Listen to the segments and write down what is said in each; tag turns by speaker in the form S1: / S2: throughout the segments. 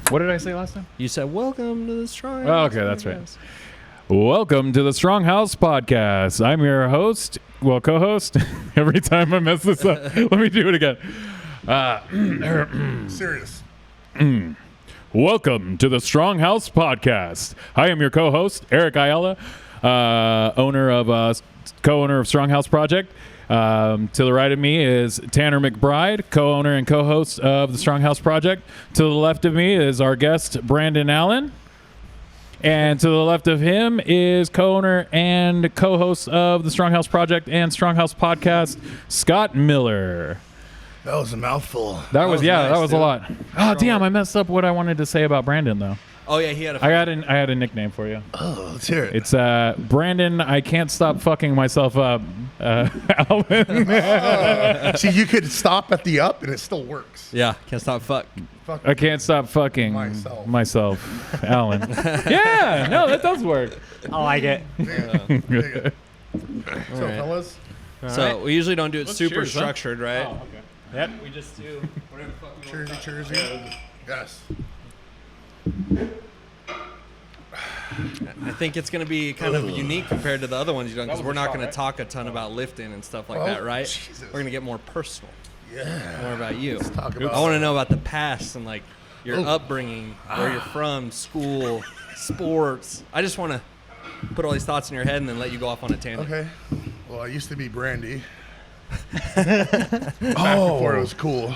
S1: What did I say last time?
S2: You said, welcome to the StrongHouse.
S1: Oh, okay, that's right. Welcome to the StrongHouse podcast. I'm your host, co-host. Every time I mess this up, let me do it again.
S3: Serious.
S1: Welcome to the StrongHouse podcast. I am your co-host, Eric Ayala, co-owner of StrongHouse Project. To the right of me is Tanner McBride, co-owner and co-host of the StrongHouse Project. To the left of me is our guest, Brandon Allen. And to the left of him is co-owner and co-host of the StrongHouse Project and StrongHouse Podcast, Scott Miller.
S3: That was a mouthful.
S1: That was
S3: nice,
S1: that was
S3: dude.
S1: a lot. Oh, damn, I messed up what I wanted to say about Brandon, though.
S2: Oh, yeah, he had a...
S1: I had a nickname for you.
S3: Oh, let's hear it.
S1: It's Brandon, I can't stop fucking myself up. Alvin.
S3: See, you could stop at the up and it still works.
S2: Yeah, can't stop fuck.
S3: Fuck.
S1: I can't stop fucking myself. Alan. Yeah, no, that does work.
S4: I like it.
S3: So,
S2: right.
S3: fellas,
S2: So we usually don't do it
S1: Let's
S2: super
S1: cheers, huh?
S2: structured, right?
S1: Oh, okay.
S4: Yep.
S2: We just do whatever the fuck we want to
S3: cheersy,
S2: talk
S3: cheersy. Yes.
S2: I think it's going to be kind of unique compared to the other ones you've done because
S1: was
S2: we're
S1: a
S2: not
S1: shot,
S2: going to
S1: right?
S2: talk a ton about lifting and stuff like
S3: Oh,
S2: that, right?
S3: Jesus.
S2: We're going to get more personal,
S3: Yeah.
S2: more about you.
S3: Let's talk about
S2: I want to know about the past and like your upbringing, where you're from, school, sports. I just want to put all these thoughts in your head and then let you go off on a tangent.
S3: Okay. Well, I used to be Brandy. Before it was cool.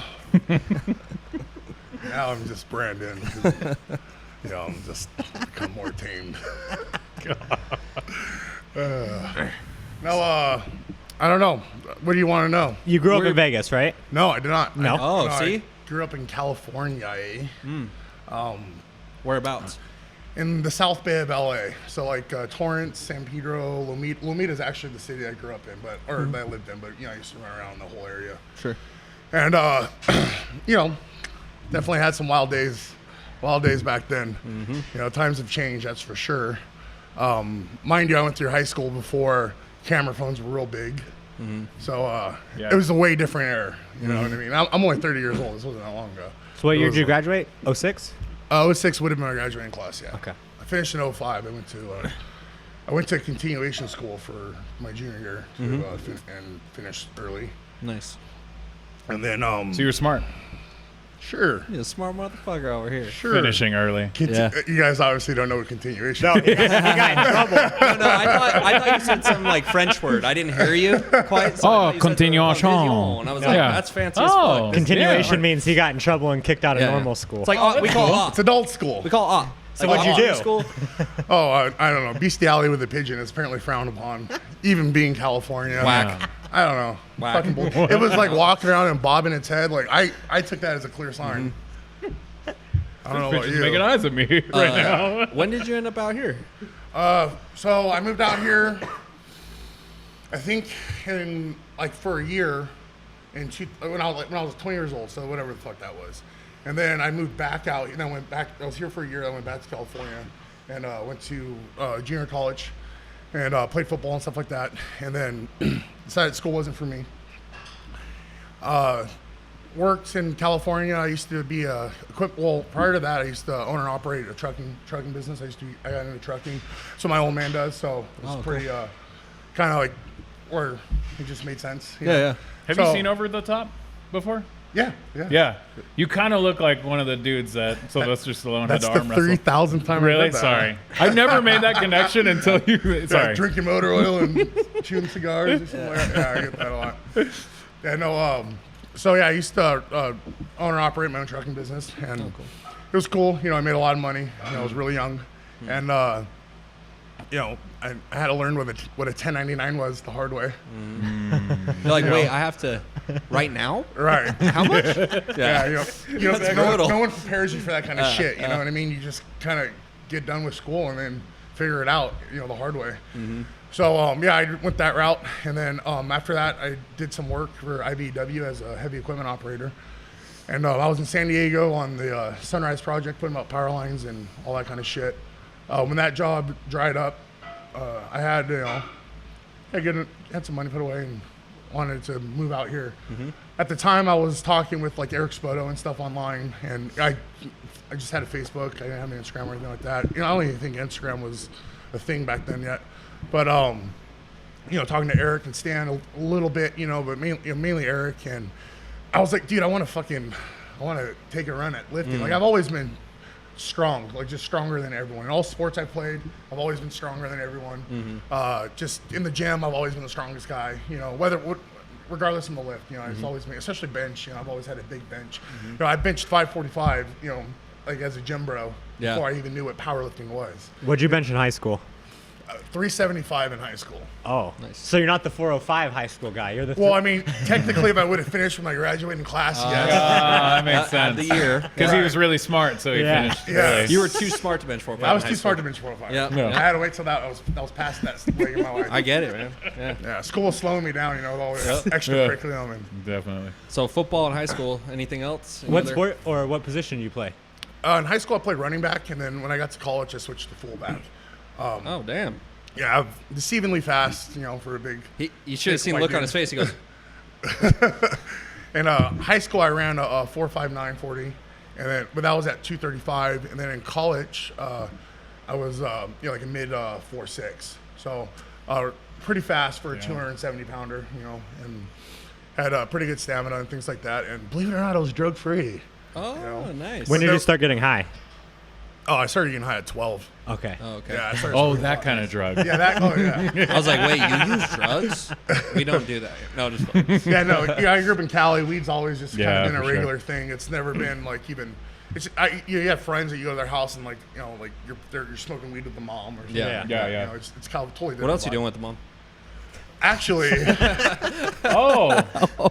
S3: Now I'm just Brandon. 'Cause, I'm just become more tamed. No, I don't know. What do you want to know?
S4: You grew up in Vegas, right?
S3: No, I did not.
S4: No?
S2: Oh,
S3: I
S2: see?
S3: grew up in California,
S2: Whereabouts?
S3: in the South Bay of LA. So like Torrance, San Pedro, Lomita. Lomita is actually the city I grew up in, that I lived in. But I used to run around the whole area.
S2: Sure.
S3: And definitely had some wild days back then. Times have changed, that's for sure. Mind you, I went through high school before camera phones were real big. So it was a way different era. You know what I mean? I'm only 30 years old. This wasn't that long ago.
S4: So what
S3: It
S4: year
S3: was
S4: did you
S3: like-
S4: graduate? 06?
S3: 06 would have been my graduating class, yeah.
S4: Okay.
S3: I finished in 05. I went to continuation school for my junior year and finished early.
S2: Nice.
S3: And then,
S1: So you were smart.
S3: sure.
S2: You're a smart motherfucker over here.
S3: Sure.
S1: Finishing early.
S2: Yeah.
S3: You guys obviously don't know what continuation
S4: No,
S3: is.
S4: you got in trouble.
S2: No, I thought you said some like French word. I didn't hear you quite. So I thought you said
S1: continuation.
S2: And I was like,
S1: Yeah.
S2: that's fancy as
S1: Oh.
S2: fuck.
S4: Continuation means he got in trouble and kicked out of
S2: Yeah.
S4: normal school.
S2: It's like we call
S3: It's adult school.
S2: We call
S4: So what'd you do?
S2: School?
S3: Oh, I don't know. Bestiality with a pigeon is apparently frowned upon, even being California.
S2: Whack.
S3: I don't know.
S2: Whack.
S3: Fucking bull. It was like walking around and bobbing its head. Like I took that as a clear sign. I don't know about
S1: Bitches
S3: you.
S1: making eyes at me right now.
S2: When did you end up out here?
S3: So I moved out here. I think in for a year, when I was 20 years old. So whatever the fuck that was. And then I moved back out. I went back. I was here for a year. I went back to California and went to junior college and played football and stuff like that. And then decided school wasn't for me. Worked in California. I used to be prior to that, I used to own and operate a trucking business. I got into trucking. So my old man does. So it was pretty kind of like where it just made sense. you know?
S2: Yeah.
S1: Have you seen Over the Top before?
S3: Yeah.
S1: Yeah. You kind of look like one of the dudes that Sylvester Stallone had
S3: That's
S1: to
S3: the
S1: arm wrestle.
S3: 3,000th time I
S1: Really?
S3: heard that.
S1: Sorry. I never made that connection until you. Sorry.
S3: Drinking motor oil and chewing cigars or something like that. Yeah, I get that a lot. Yeah, no, so yeah, I used to own and operate my own trucking business, and it was cool. I made a lot of money. I was really young, and I had to learn what a 1099 was the hard way.
S2: You're like, wait, I have to right now?
S3: Right.
S2: How much?
S3: Yeah.
S2: That's
S3: no
S2: brutal.
S3: one prepares you for that kind of shit. You know what I mean? You just kind of get done with school and then figure it out. The hard way. So I went that route, and then after that, I did some work for IBEW as a heavy equipment operator, and I was in San Diego on the Sunrise project, putting up power lines and all that kind of shit. When that job dried up, I had had some money put away and wanted to move out here. at the time I was talking with like Eric Spoto and stuff online, and I just had a Facebook. I didn't have an Instagram or anything like that. I don't even think Instagram was a thing back then yet. But talking to Eric and Stan a little bit, but mainly Eric, and I was like, dude, I want to take a run at lifting. Like I've always been strong, like just stronger than everyone. In all sports I played, I've always been stronger than everyone. Just in the gym, I've always been the strongest guy. Regardless of the lift, it's always been, especially bench. I've always had a big bench. I benched 545. Like as a gym bro before I even knew what powerlifting was.
S4: What'd you bench in high school?
S3: 375 in high school.
S4: Oh,
S2: nice.
S4: So you're not the 405 high school guy. You're the.
S3: Well, I mean, technically, if I would have finished with my graduating class, yes.
S1: That makes sense.
S2: The year.
S1: Because he was really smart, so he finished.
S3: Yeah.
S1: early.
S2: You were too smart to bench 405.
S3: I was too smart to bench 405.
S2: Yeah.
S3: I had to wait till that was past that stage in my life.
S2: I get it, man.
S3: Yeah, school was slowing me down, with all this extracurriculum. And,
S1: Definitely.
S2: So football in high school. Anything else?
S4: What sport or what position do you play?
S3: in high school, I played running back, and then when I got to college, I switched to fullback.
S2: Oh, damn.
S3: Yeah, I'm deceivingly fast, for a big.
S2: You should have seen the look on his face. He goes,
S3: In high school, I ran a 4.59 40, but that was at 235. And then in college, I was like a mid 4.6. So pretty fast for a 270 pounder, and had pretty good stamina and things like that. And believe it or not, I was drug free.
S2: oh, nice.
S4: When did you start getting high?
S3: Oh, I started getting high at 12.
S4: Okay.
S2: Oh, okay.
S3: Yeah, I started
S1: Oh,
S3: smoking
S1: that
S3: pot.
S1: kind of drug.
S3: Yeah, yeah.
S2: I was like, wait, you use drugs? We don't do that. No, just kidding.
S3: Yeah, no. I grew up in Cali. Weed's always just kind
S1: Yeah,
S3: of been a
S1: for sure.
S3: regular thing. It's never been like even. You have friends that you go to their house and you're smoking weed with the mom or something.
S2: Yeah.
S1: Yeah.
S3: It's kind of totally different.
S2: What else you
S3: vibe.
S2: doing with the mom?
S3: Actually,
S1: Oh,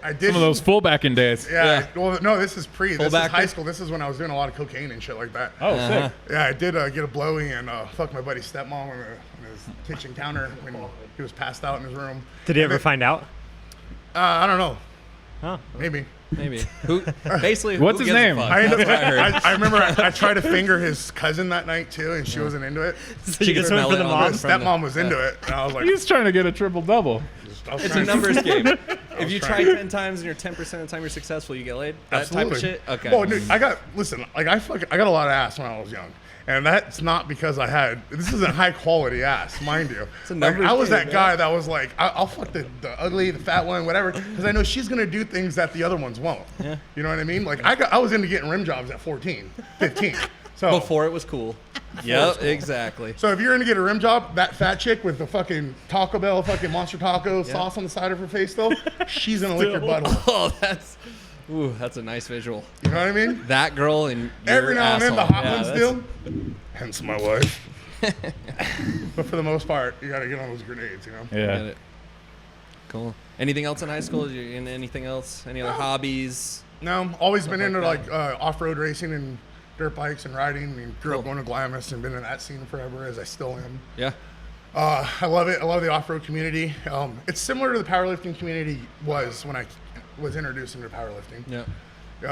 S3: I did.
S1: some of those fullbacking days.
S3: Yeah. Well, no, this is pre. This is
S2: Fullback
S3: high
S2: day?
S3: school. This is when I was doing a lot of cocaine and shit like that.
S1: Oh, sick.
S3: Yeah, I did get a blowy and fuck my buddy's stepmom on his kitchen counter when he was passed out in his room.
S4: Did you
S3: And
S4: ever find out?
S3: I don't know.
S4: Huh.
S3: Maybe.
S2: Maybe. Basically,
S1: What's
S2: who
S1: his
S2: gives a
S1: name?
S2: fuck?
S3: I, ended
S2: That's
S3: up,
S2: what I heard.
S3: I remember I tried to finger his cousin that night too, and she wasn't into it.
S4: So you just went
S2: smell
S4: for
S2: it
S4: the
S2: on
S4: mom?
S2: the-
S3: Stepmom was into it, and I was like,
S1: He's trying to get a triple double.
S2: It's a numbers game. If you try
S3: trying.
S2: 10 times and you're 10% of the time you're successful, you get laid. That
S3: Absolutely.
S2: type of shit. Okay.
S3: Well, dude, I got a lot of ass when I was young. And that's not because this isn't high quality ass, mind you.
S2: a numbers
S3: I was
S2: game,
S3: that
S2: man.
S3: guy that was like, I'll fuck the ugly, the fat one, whatever, because I know she's going to do things that the other ones won't.
S2: Yeah.
S3: You know what I mean? Like, I was into getting rim jobs at 14, 15. So,
S2: Before it was cool. Yep, exactly.
S3: so if you're going to get a rim job, that fat chick with the fucking Taco Bell, fucking Monster Taco sauce on the side of her face still, she's going to lick your butthole.
S2: Oh, that's a nice visual.
S3: You know what I mean?
S2: That girl and your
S3: Every now and then, the
S2: asshole.
S3: hot
S2: Yeah,
S3: ones
S2: that's-
S3: do. Hence my wife. But for the most part, you got to get on those grenades,
S2: Get
S1: Yeah.
S2: it. Cool. Anything else in high school? Did you in anything else? Any other hobbies?
S3: No, always been into
S2: like
S3: like off-road racing and dirt bikes and riding. I mean, grew up
S2: Cool.
S3: going to Glamis and been in that scene forever, as I still am.
S2: Yeah.
S3: I love it. I love the off-road community. It's similar to the powerlifting community was when I was introduced into powerlifting.
S2: Yeah.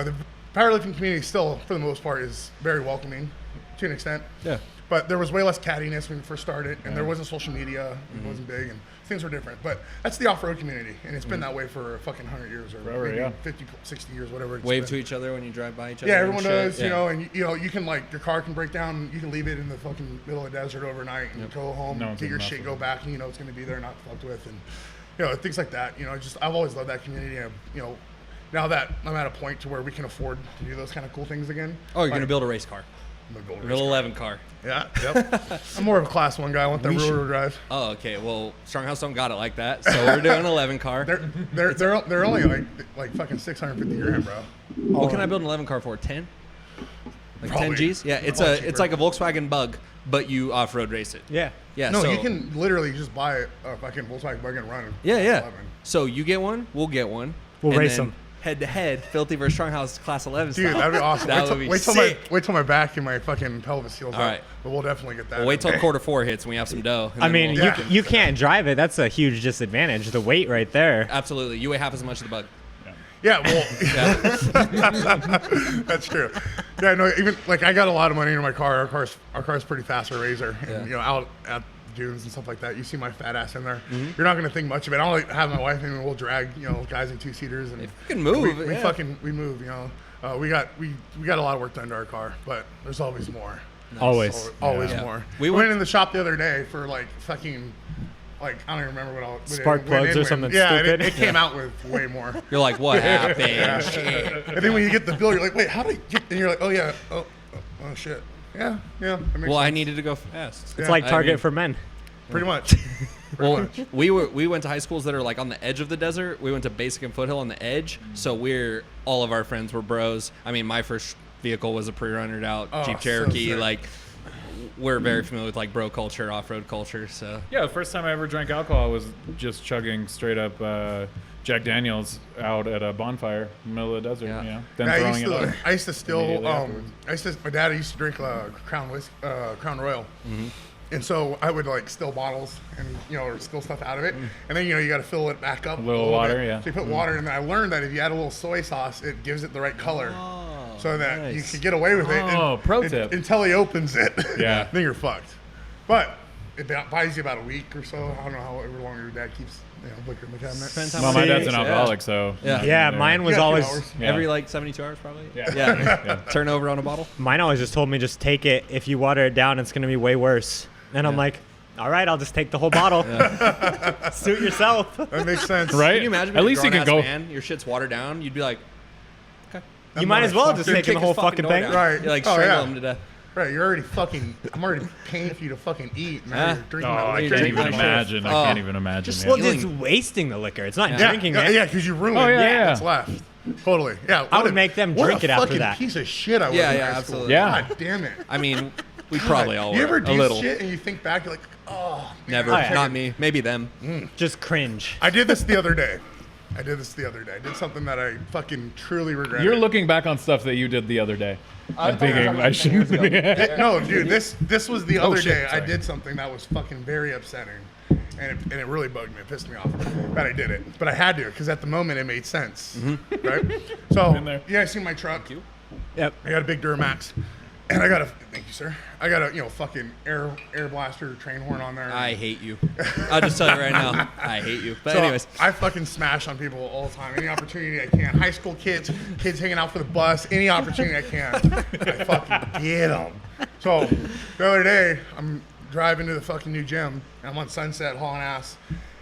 S3: The powerlifting community still, for the most part, is very welcoming to an extent.
S2: Yeah.
S3: But there was way less cattiness when we first started, and there wasn't social media, it wasn't big, and things were different. But that's the off-road community, and it's been that way for fucking 100 years, or
S1: Forever,
S3: maybe
S1: yeah.
S3: 50, 60 years, whatever. It's
S2: Wave
S3: been.
S2: to each other when you drive by each other.
S3: Yeah,
S2: and
S3: everyone
S2: shit.
S3: does,
S2: Yeah.
S3: and you can like, your car can break down, you can leave it in the fucking middle of the desert overnight and go home,
S1: No one's
S3: get your
S1: gonna
S3: shit,
S1: mess
S3: go
S1: with
S3: back, and it's going to be there, not fucked with, and things like that. I've always loved that community, and now that I'm at a point to where we can afford to do those kind of cool things again.
S2: Oh, you're going to build a race car.
S3: I'm gonna build a race
S2: Middle
S3: car.
S2: 11 car.
S3: Yeah, yep. I'm more of a class 1 guy. I want that rear-wheel drive.
S2: Oh, okay. Well, StrongHouse don't got it like that, so we're doing 11 car.
S3: They're only like fucking 650 grand, bro.
S2: What can I build an 11 car for? 10? Like
S3: Probably.
S2: 10 Gs? Yeah, it's
S3: Probably
S2: it's
S3: cheaper.
S2: like a Volkswagen Bug, but you off-road race it.
S4: Yeah.
S2: Yeah.
S3: No,
S2: so,
S3: you can literally just buy a fucking Volkswagen bug and run.
S2: Yeah, yeah.
S3: 11.
S2: So you get one, we'll get one.
S4: We'll
S2: and
S4: race
S2: then
S4: them.
S2: Head to head, Filthy versus StrongHouse Class 11
S3: Dude,
S2: style.
S3: that'd be awesome.
S2: That would be
S3: wait till
S2: sick.
S3: wait till my back and my fucking pelvis heals
S2: All
S3: up.
S2: right.
S3: But we'll definitely get that.
S2: We'll wait till Q4 hits and we have some dough. and
S4: I
S2: then
S4: mean,
S2: we'll-
S3: Yeah.
S4: you can't drive it. That's a huge disadvantage. The weight right there.
S2: Absolutely. You weigh half as much as the Bug.
S3: Yeah, well,
S2: Yeah.
S3: that's true. Yeah, no, even like I got a lot of money into my car. Our car's pretty fast for a razor, and
S2: Yeah.
S3: out at dunes and stuff like that. You see my fat ass in there. You're not gonna think much of it. I'll like, have my wife and we'll drag guys in 2-seaters and
S2: If you can move,
S3: we move. We got a lot of work done to our car, but there's always more.
S4: Always.
S3: Always
S2: Yeah.
S3: more.
S2: We
S3: We
S2: went
S3: went in the shop the other day for like fucking. Like, I don't even remember what
S4: Spark plugs or something
S3: Yeah,
S4: stupid.
S3: it came out with way more.
S2: You're like, what happened? Shit.
S3: And then when you get the bill, you're like, wait, how did I get? And you're like, oh yeah, oh shit, yeah. That makes
S2: Well, I
S3: sense.
S2: needed to go fast.
S4: It's like
S2: I
S4: Target
S2: mean-
S4: for men.
S3: Pretty much.
S2: Well, we went to high schools that are like on the edge of the desert. We went to Basic and Foothill on the edge. So all of our friends were bros. I mean, my first vehicle was a pre-runnered out Jeep
S3: so
S2: Cherokee.
S3: sick.
S2: Like, we're very familiar with like bro culture, off-road culture. So
S1: Yeah, the first time I ever drank alcohol was just chugging straight up Jack Daniels out at a bonfire in the middle of the desert.
S2: Yeah.
S1: Then
S3: Yeah,
S1: throwing it up.
S3: I used to still,
S1: immediately
S3: my dad used to drink Crown Royal. And so I would like still bottles and, or still stuff out of it. And then, you got to fill it back up.
S1: A little water,
S3: bit.
S1: yeah.
S3: So you put water in there. I learned that if you add a little soy sauce, it gives it the right color. So that you
S2: nice.
S3: can get away with it.
S1: Oh, pro tip.
S3: Until he opens it.
S1: Yeah.
S3: Then you're fucked. But it buys you about a week or so. I don't know however long your dad keeps liquor in the cabinet.
S2: Depends how
S1: Well, my
S2: much-
S1: dad's an
S2: Yeah.
S1: alcoholic, so
S4: Yeah, mine was
S3: Yeah, a few
S4: always.
S3: hours.
S1: Yeah.
S2: Every like 72 hours, probably.
S1: Yeah.
S2: Yeah. Turn over on a bottle.
S4: Mine always just told me just take it. If you water it down, it's gonna be way worse. And I'm like, all right, I'll just take the whole bottle. Suit yourself.
S3: That makes sense.
S1: right.
S2: Can you imagine?
S1: At
S2: being a
S1: least you can
S2: grown-ass
S1: go.
S2: Man, your shit's watered down. You'd be like,
S4: You might as well just
S2: dude,
S4: take
S2: kick
S4: the whole
S2: his
S4: fucking
S2: door
S4: thing.
S2: down.
S3: Right.
S2: You're like
S3: Oh,
S2: strangle
S3: yeah.
S2: him to death.
S3: Right, I'm already paying for you to fucking eat. Now
S2: Huh?
S3: you're drinking
S1: Oh,
S3: that
S1: I
S3: liquor.
S1: can't
S2: drink
S1: even
S2: that shit.
S1: imagine. I
S2: Oh.
S1: can't even imagine.
S4: Well,
S1: yeah.
S4: it's wasting the liquor. It's not
S2: Yeah.
S4: drinking it.
S3: Yeah, because you ruined
S1: Oh, yeah,
S3: what's left. Totally. Yeah.
S4: I
S3: what
S4: would
S3: a-
S4: make them
S3: what
S4: drink
S3: a
S4: it after
S3: fucking
S4: that.
S3: piece of shit I was
S2: Yeah,
S3: in
S2: yeah,
S3: high school.
S2: absolutely.
S1: Yeah.
S3: God damn it.
S2: I mean, we probably all
S3: You
S2: were
S3: ever
S2: a
S3: do
S2: little.
S3: shit and you think back, you're like, oh. man,
S2: Never.
S4: Oh, yeah.
S2: Not me. Maybe them.
S4: Just cringe.
S3: I did this the other day. I did something that I fucking truly regret.
S1: You're looking back on stuff that you did the other day. I'm thinking I shouldn't.
S3: No, dude, this was the other
S1: shit,
S3: day. I
S1: sorry.
S3: did something that was fucking very upsetting. And it really bugged me. It pissed me off that I did it. But I had to because at the moment it made sense. Right? So,
S1: Been there.
S3: yeah, I seen my truck.
S4: Yep.
S3: I got a big Duramax. And I got thank you, sir. I got a, fucking air blaster train horn on there.
S2: I hate you. I'll just tell you right now. I hate you. But
S3: So
S2: anyways,
S3: I fucking smash on people all the time. Any opportunity I can. High school kids hanging out for the bus. Any opportunity I can, I fucking get them. So the other day, I'm driving to the fucking new gym. And I'm on Sunset hauling ass.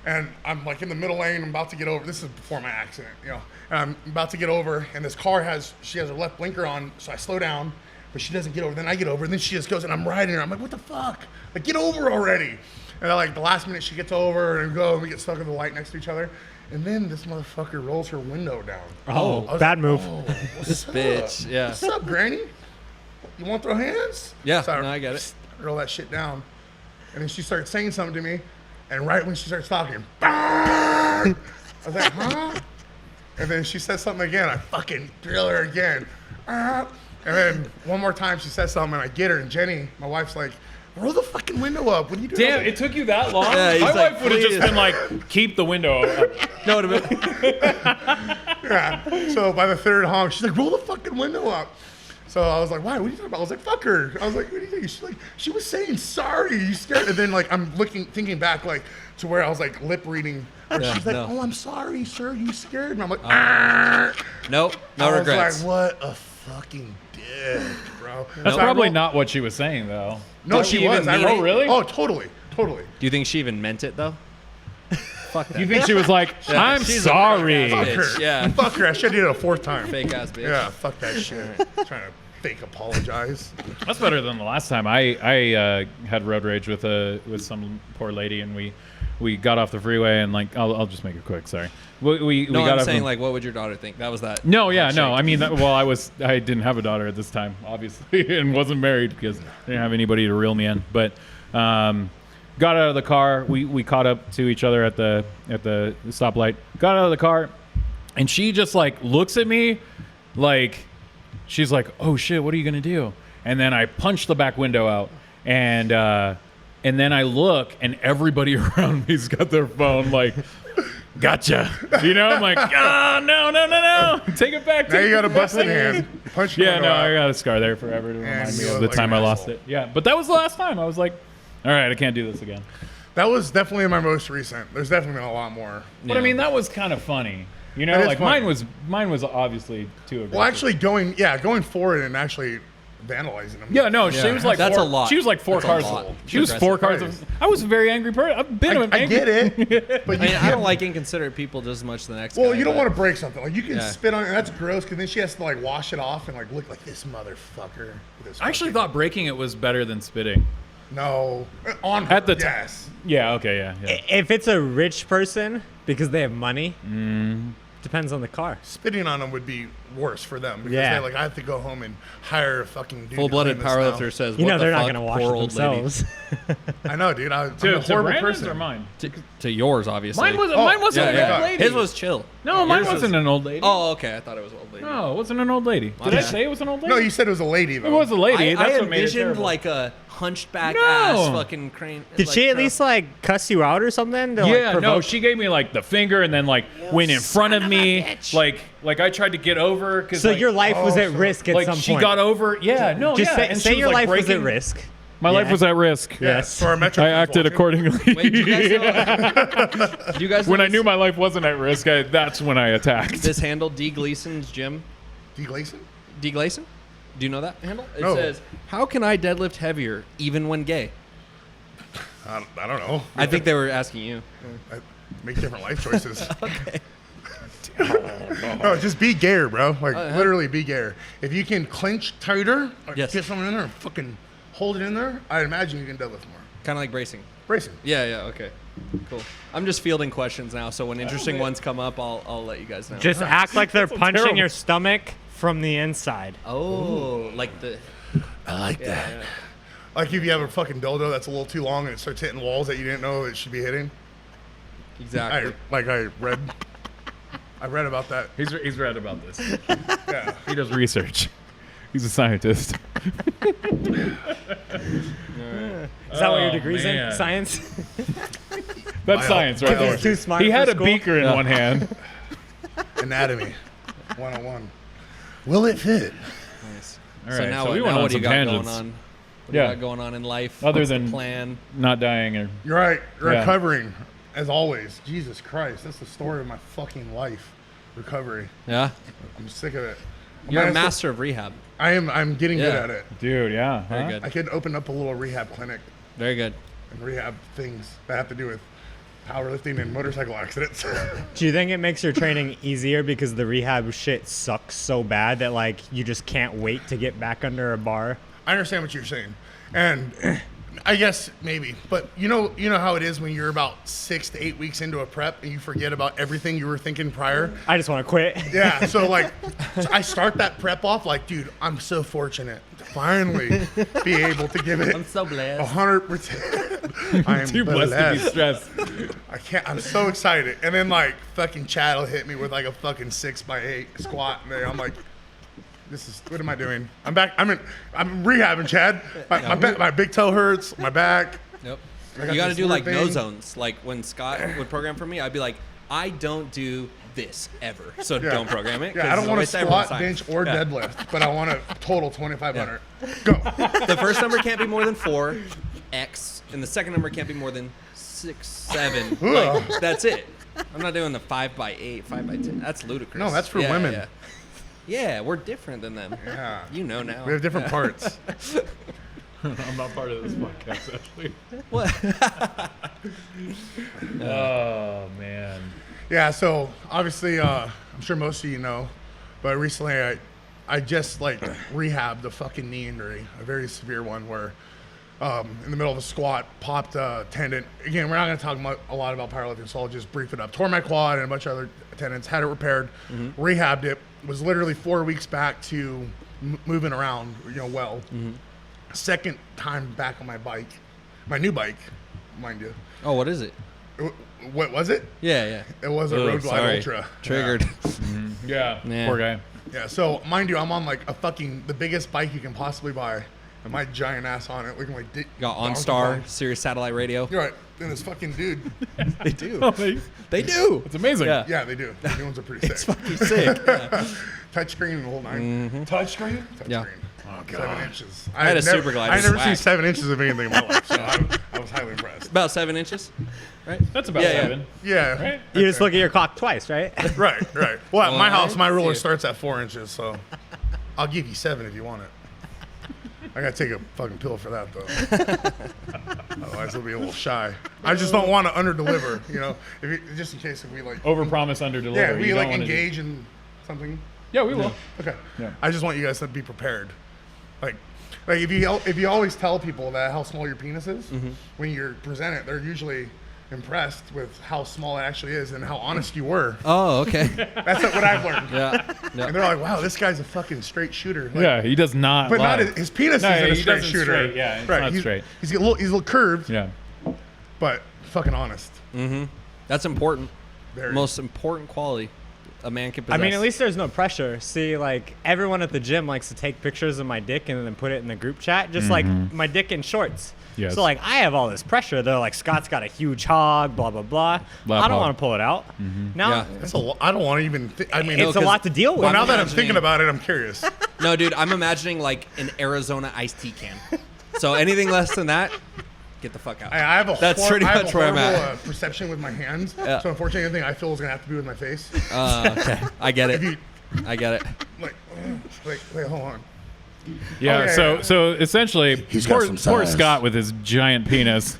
S3: And I'm like in the middle lane. I'm about to get over. This is before my accident, And I'm about to get over. And this car she has her left blinker on. So I slow down. But she doesn't get over. Then I get over. And then she just goes, and I'm riding her. I'm like, what the fuck? Like, get over already. And then, like, the last minute she gets over and we get stuck in the light next to each other. And then this motherfucker rolls her window down.
S4: Oh,
S3: I was
S4: bad
S3: like,
S4: move.
S3: oh, what's
S2: this
S3: up?
S2: bitch. Yeah.
S3: What's up, Granny? You want to throw hands?
S2: Yeah.
S3: So
S2: No, I get it.
S3: Roll that shit down. And then she starts saying something to me. And right when she starts talking, I was like, huh? And then she says something again. I fucking drill her again. And then one more time she says something, and I get her. And Jenny, my wife's like, roll the fucking window up. What are you doing?
S1: Damn, it took you that long?
S2: Yeah, he's
S1: My
S2: like,
S1: wife would have just
S2: please.
S1: been like, keep the window up.
S2: No, it'd have been-
S3: Yeah. So by the third honk, she's like, roll the fucking window up. So I was like, why? What are you talking about? I was like, fuck her. I was like, what do you think? She's like, she was saying sorry. You scared? And then like I'm thinking back like to where I was like lip reading. Where
S2: Yeah,
S3: she's like,
S2: no.
S3: oh, I'm sorry, sir. You scared me. I'm like, ah.
S2: Nope. No
S3: I was
S2: regrets.
S3: like, what a fucking dick, bro.
S1: That's
S3: So I
S1: probably
S3: rolled-
S1: not what she was saying, though.
S3: No,
S2: Did
S3: she
S2: she even
S3: was. I
S2: mean
S3: rolled-
S1: it? Oh, really?
S3: Oh, totally.
S2: Do you think she even meant it though? Fuck that.
S1: You think she was like, I'm
S2: she's a
S1: sorry.
S2: fuck
S3: Fuck
S2: bitch,
S3: her.
S2: yeah.
S3: Fuck her. I should have did it a fourth time.
S2: Fake ass bitch.
S3: Yeah, fuck that shit. Trying to fake apologize.
S1: That's better than the last time. I had road rage with some poor lady, and we got off the freeway, and like I'll just make it quick. Sorry. We
S2: No,
S1: got
S2: I'm
S1: off
S2: saying
S1: of-
S2: like, what would your daughter think? That was that.
S1: No, yeah, no.
S2: handshake.
S1: I mean, I didn't have a daughter at this time, obviously, and wasn't married because I didn't have anybody to reel me in. But got out of the car. We caught up to each other at the stoplight. Got out of the car, and she just like looks at me, like she's like, "Oh shit, what are you gonna do?" And then I punched the back window out, and then I look, and everybody around me's got their phone like. Gotcha. I'm like, no. Take it back.
S3: Now you got a busted hand. Punch the
S1: Yeah,
S3: window
S1: no,
S3: out.
S1: I got a scar there forever to remind me
S3: you
S1: of
S3: look
S1: the
S3: like
S1: time
S3: an
S1: I lost
S3: asshole.
S1: it. Yeah, but that was the last time. I was like, All right, I can't do this again.
S3: That was definitely my most recent. There's definitely been a lot more.
S1: But I mean, that was kind of funny. You know,
S3: That is
S1: like
S3: funny.
S1: mine was obviously too aggressive.
S3: Well, actually going forward and actually vandalizing them.
S1: Yeah, no, she
S2: Yeah.
S1: was like
S2: That's
S1: four,
S2: a lot.
S1: She was like four
S2: That's a
S1: cars.
S2: lot.
S1: She was four cars.
S3: Aggressive.
S1: I was a very angry person. I've been an
S3: I
S1: angry.
S3: get it, but
S2: I mean, I don't like inconsiderate people just as much as the next
S3: Well,
S2: guy.
S3: you don't
S2: but-
S3: want to break something. Like you can
S2: Yeah.
S3: spit on it, and that's gross. Because then she has to like wash it off and like look like this motherfucker. This
S1: I actually
S3: fucking-
S1: thought breaking it was better than spitting.
S3: no on her,
S1: At the time.
S3: yes.
S1: Yeah. Okay. Yeah.
S4: If it's a rich person because they have money, depends on the car.
S3: Spitting on them would be worse for them because
S4: Yeah.
S3: they're like I have to go home and hire a fucking dude. to
S2: Full-blooded
S3: clean this now.
S2: powerlifter says,
S4: You
S2: "What
S4: know
S2: the
S4: they're not
S2: fuck,
S4: going to wash
S2: poor
S4: it
S2: old lady."
S4: themselves.
S3: I know, dude. I'm
S1: To
S3: a horrible
S1: Brandon's
S3: person.
S1: or mine?
S2: To yours, obviously.
S1: Mine wasn't.
S3: Oh,
S1: Mine wasn't
S2: yeah,
S1: an
S2: yeah.
S1: old lady.
S2: His was chill.
S1: No, mine
S2: Yours
S1: wasn't
S2: was-
S1: an old lady.
S2: Oh, okay. I thought it was old lady.
S1: No, it wasn't an old lady. Did I
S2: bad.
S1: say it was an old lady?
S3: No, you said it was a lady though.
S1: It was a lady.
S2: I
S1: That's what made it
S2: envisioned
S1: terrible.
S2: like a hunchback
S1: No.
S2: ass fucking crane.
S4: Did
S2: like,
S4: she at
S2: truck.
S4: least like cuss you out or something? To, like,
S1: Yeah, no,
S4: provoke-
S1: she gave me like the finger and then like went in front of me, like I tried to get over because
S4: So your life was at
S3: so-
S4: risk at
S1: like
S4: some
S1: she
S4: point.
S1: got over. Yeah, no,
S4: Just
S1: yeah.
S4: say,
S1: and
S4: say
S1: she was,
S4: your
S1: like,
S4: life was at
S1: breaking-
S4: risk.
S1: My life
S4: Yeah.
S1: was at risk.
S3: Yes. For our Metro
S1: I
S3: fans
S1: acted
S3: watching.
S1: accordingly.
S2: Wait, do you guys know? Do you guys know
S1: When I
S2: this-
S1: knew my life wasn't at risk, that's when I attacked.
S2: this handle, D. Gleason's gym?
S3: D. Gleason?
S2: D. Gleason? Do you know that handle? It
S3: No.
S2: says, "How can I deadlift heavier even when gay?"
S3: I don't know.
S2: I think they were asking you.
S3: I make different life choices. No, just be gayer, bro. Like literally be gayer. If you can clinch tighter, or
S2: Yes.
S3: get someone in there and fucking hold it in there, I imagine you can deadlift more.
S2: Kind of like bracing.
S3: Bracing.
S2: Yeah, yeah, okay. Cool. I'm just fielding questions now, so when interesting ones come up, I'll let you guys know.
S4: Just act like they're punching
S1: terrible.
S4: your stomach from the inside.
S2: Oh, like the
S3: I like that. Like if you have a fucking dildo that's a little too long and it starts hitting walls that you didn't know it should be hitting.
S2: exactly.
S3: I read about that.
S1: He's read about this.
S3: Yeah.
S1: He does research. He's a scientist.
S4: Is that what your
S1: Oh,
S4: degree's in?
S1: man.
S4: Science?
S1: That's science right
S3: Bio-
S1: there.
S4: Too smart
S1: He
S4: for
S1: had a
S4: school?
S1: beaker in one hand.
S3: Anatomy 101. Will it fit?
S2: Nice.
S1: All
S2: So
S1: right,
S2: now,
S1: so we
S2: now
S1: went on
S2: what do you
S1: some
S2: got
S1: tangents.
S2: going on? What
S1: Yeah.
S2: do you got going on in life?
S1: Other
S2: What's the
S1: than-
S2: plan?
S1: Not dying or
S3: You're right.
S1: Yeah.
S3: Recovering, as always. Jesus Christ, that's the story of my fucking life. Recovery.
S2: Yeah.
S3: I'm sick of it.
S2: You're a
S3: I'm
S2: master of rehab.
S3: I'm getting good
S2: Yeah.
S3: at it.
S1: dude, yeah.
S2: Very
S1: huh?
S2: good.
S3: I could open up a little rehab clinic
S2: Very good.
S3: and rehab things that have to do with powerlifting and motorcycle accidents.
S4: Do you think it makes your training easier because the rehab shit sucks so bad that like you just can't wait to get back under a bar?
S3: I understand what you're saying, and I guess maybe, but you know how it is when you're about 6 to 8 weeks into a prep and you forget about everything you were thinking prior.
S4: I just want to quit.
S3: Yeah, so like, I start that prep off like, dude, I'm so fortunate to finally be able to give it
S2: I'm so blessed.
S3: 100%. I'm
S1: Too blessed to be stressed.
S3: I can't. I'm so excited, and then like fucking Chad will hit me with like a fucking 6x8 squat, and I'm like, "This is what am I doing? I'm back. I'm rehabbing, Chad. My big toe hurts. My back.
S2: Yep.
S3: got
S2: You got to
S3: this
S2: do
S3: weird
S2: like no
S3: thing.
S2: zones. Like when Scott would program for me, I'd be like, I don't do this ever, so
S3: Yeah.
S2: don't program it. 'cause
S3: Yeah, I don't
S2: it's a
S3: want to
S2: waste of everyone's
S3: squat,
S2: time.
S3: bench, or
S2: Yeah.
S3: deadlift, but I want to total 2,500. Go.
S2: The first number can't be more than 4, X, and the second number can't be more than 6, 7.
S3: Ugh.
S2: Like, that's it. I'm not doing the 5x8, 5x10. That's ludicrous.
S3: No, that's for
S2: Yeah,
S3: women.
S2: Yeah. Yeah, we're different than them.
S3: Yeah.
S2: You know now.
S3: We have different parts.
S1: I'm not part of this podcast, actually.
S2: What?
S1: Oh, man.
S3: Yeah, so obviously, I'm sure most of you know, but recently I just like rehabbed a fucking knee injury, a very severe one where in the middle of a squat popped a tendon. Again, we're not going to talk a lot about powerlifting, so I'll just brief it up. Tore my quad and a bunch of other tendons, had it repaired, rehabbed it, was literally 4 weeks back to moving around, well. Second time back on my bike, my new bike, mind you.
S2: Oh, what is it?
S3: What was it?
S2: Yeah, yeah.
S3: It was a
S2: Ugh,
S3: Road Glide
S2: sorry.
S3: Ultra.
S2: Triggered.
S1: Yeah,
S2: Yeah.
S1: poor guy.
S3: Yeah, so mind you, I'm on like the biggest bike you can possibly buy. and my giant ass on it, looking like dick.
S2: Got
S3: donkey
S2: OnStar,
S3: kong.
S2: Sirius Satellite Radio.
S3: You're right. And this fucking dude.
S2: They do.
S1: Oh,
S2: They do.
S1: it's amazing.
S2: Yeah.
S3: Yeah, they do. The new ones are pretty sick.
S2: It's fucking sick. Yeah.
S3: Touchscreen and the whole 9. Touchscreen?
S2: Yeah.
S3: Touchscreen. Oh, God. 7 inches.
S2: I had a Super Glider.
S3: I've never seen
S2: Swag.
S3: 7 inches of anything in my life, so I was highly impressed.
S2: About 7 inches, right?
S1: That's about
S2: Yeah, yeah.
S1: 7.
S3: Yeah.
S1: Right?
S4: You just look at your clock twice, right?
S3: Right. Well, at my house, my ruler
S2: see.
S3: starts at 4 inches, so I'll give you 7 if you want it. I gotta take a fucking pill for that, though. Otherwise, it'll be a little shy. I just don't want to underdeliver, you know, just in case if we like.
S1: Overpromise, underdeliver.
S3: Yeah, we
S1: You
S3: like
S1: don't wanna do-
S3: engage in something.
S1: Yeah, we will.
S3: Okay.
S1: Yeah.
S3: I just want you guys to be prepared. Like if you always tell people that how small your penis is, when you present it, they're usually impressed with how small it actually is and how honest you were.
S2: Oh, okay.
S3: That's what I've learned.
S2: Yeah.
S3: And they're like, "Wow, this guy's a fucking straight shooter." Like,
S1: Yeah, he does not.
S3: but
S1: lie.
S3: not his penis
S1: No,
S3: isn't a
S1: he
S3: straight
S1: doesn't
S3: shooter.
S1: straight, yeah, it's not
S3: he's,
S1: straight.
S3: He's a little curved,
S1: Yeah.
S3: but fucking honest.
S2: That's important.
S3: Very.
S2: Most important quality a man can possess.
S4: I mean, at least there's no pressure. See, like, everyone at the gym likes to take pictures of my dick and then put it in the group chat, just like my dick in shorts.
S1: Yes.
S4: So, like, I have all this pressure. They're like, Scott's got a huge hog, blah, blah, blah.
S1: Lap
S4: I don't
S1: hog.
S4: want to pull it out. Now,
S2: Yeah.
S3: That's a lot. I don't want to even. I mean,
S4: it's a lot to deal with.
S3: Well, now that I'm
S2: imagining-
S3: thinking about it, I'm curious.
S2: No, dude, I'm imagining like an Arizona iced tea can. So anything less than that, get the fuck out.
S3: I have a
S2: That's pretty
S3: I have
S2: much
S3: a
S2: where I'm
S3: horrible,
S2: at.
S3: perception with my hands.
S2: Yeah.
S3: So unfortunately, anything I feel is gonna have to be with my face.
S2: Okay. I get
S3: If you
S2: it. I get it.
S3: like, wait, hold on.
S1: Yeah,
S3: Okay.
S1: so essentially,
S5: He's got
S1: poor,
S5: some
S1: poor
S5: size.
S1: Scott with his giant penis.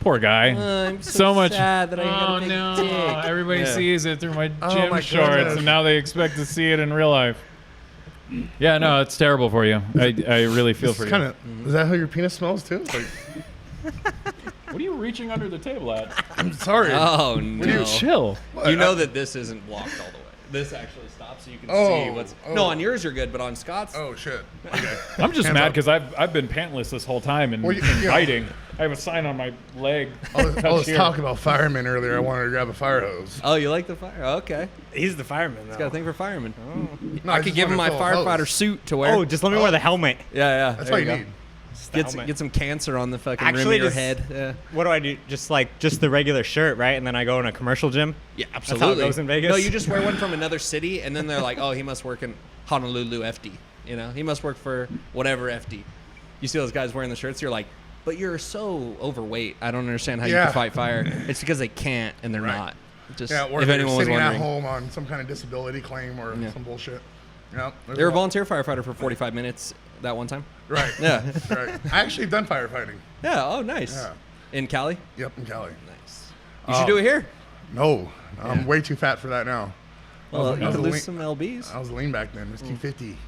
S1: Poor guy.
S2: I'm
S1: so much.
S2: sad that I got
S1: Oh
S2: a big
S1: no!
S2: dick.
S1: Everybody
S2: Yeah.
S1: sees it through my
S3: Oh,
S1: gym
S3: my
S1: shorts,
S3: goodness.
S1: and now they expect to see it in real life. Yeah, no, it's terrible for you. I really feel for you.
S3: Kind of. Is that how your penis smells too? Like,
S1: What are you reaching under the table at?
S3: I'm sorry.
S2: Oh no.
S1: Chill.
S2: You know that this isn't blocked all the way. This actually stops so you can
S3: Oh,
S2: see what's.
S3: oh.
S2: No, on yours you're good, but on Scott's.
S3: Oh shit. Okay.
S1: I'm just
S3: Hands
S1: mad
S3: up.
S1: because I've been pantless this whole time and,
S3: Well, you
S1: and
S3: know-
S1: biting. I have a sign on my leg.
S3: I was
S1: here.
S3: talking about firemen earlier. I wanted to grab a fire hose.
S2: Oh, you like the fire? Okay.
S4: He's the fireman, though.
S2: Got a thing for firemen.
S3: No,
S2: I
S3: just
S2: could give him my
S3: wanted to fill a
S2: firefighter
S3: hose.
S2: suit to wear.
S4: Oh, just let me wear the helmet.
S2: yeah.
S3: That's
S2: there
S3: all you
S2: go.
S3: need.
S2: Get some cancer on the fucking rim
S4: Actually,
S2: of your
S4: just-
S2: head. Yeah.
S4: What do I do? Just the regular shirt, right? And then I go in a commercial gym.
S2: Yeah,
S4: how it
S2: absolutely.
S4: goes in Vegas?
S2: No, you just wear one from another city, and then they're like, oh, he must work in Honolulu FD. You know, he must work for whatever FD. You see those guys wearing the shirts, you're like, but you're so overweight. I don't understand how you
S3: Yeah.
S2: can fight fire. It's because they can't, and they're
S3: Right.
S2: not. Just
S3: Yeah, or
S2: if
S3: they're
S2: anyone was
S3: sitting at
S2: wondering.
S3: home on some kind of disability claim or
S2: Yeah.
S3: some bullshit. Yeah.
S2: They were a volunteer firefighter for 45 minutes that one time.
S3: Right.
S2: Yeah.
S3: Right. I actually have done firefighting.
S2: Yeah. Oh, nice.
S3: Yeah.
S2: In Cali.
S3: Yep, in Cali.
S2: Nice. You should
S3: Oh.
S2: do it here.
S3: No, I'm way too fat for that now.
S2: Well,
S3: I
S2: you
S3: was
S2: could
S3: a
S2: lose
S3: lean-
S2: some lbs.
S3: I was lean back then. It was 250.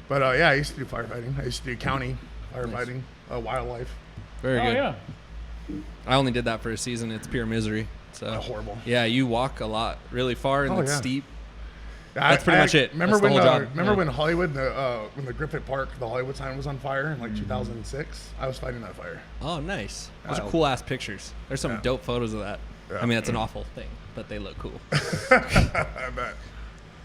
S3: But yeah, I used to do firefighting. I used to do county firefighting, wildlife.
S2: Very
S1: Oh
S2: good.
S1: yeah.
S2: I only did that for a season. It's pure misery. So
S3: Horrible.
S2: Yeah, you walk a lot, really far, and
S3: Oh,
S2: it's
S3: yeah.
S2: steep.
S3: Yeah,
S2: That's pretty much it.
S3: Remember
S2: That's the
S3: when?
S2: whole job.
S3: Remember
S2: Yeah.
S3: when Hollywood, when the Griffith Park, the Hollywood sign was on fire in like 2006? I was fighting that fire.
S2: Oh, nice. Those are
S3: Wow.
S2: cool ass pictures. There's some
S3: Yeah.
S2: dope photos of that.
S3: Yeah.
S2: I mean, that's an awful thing, but they look cool.
S3: I bet.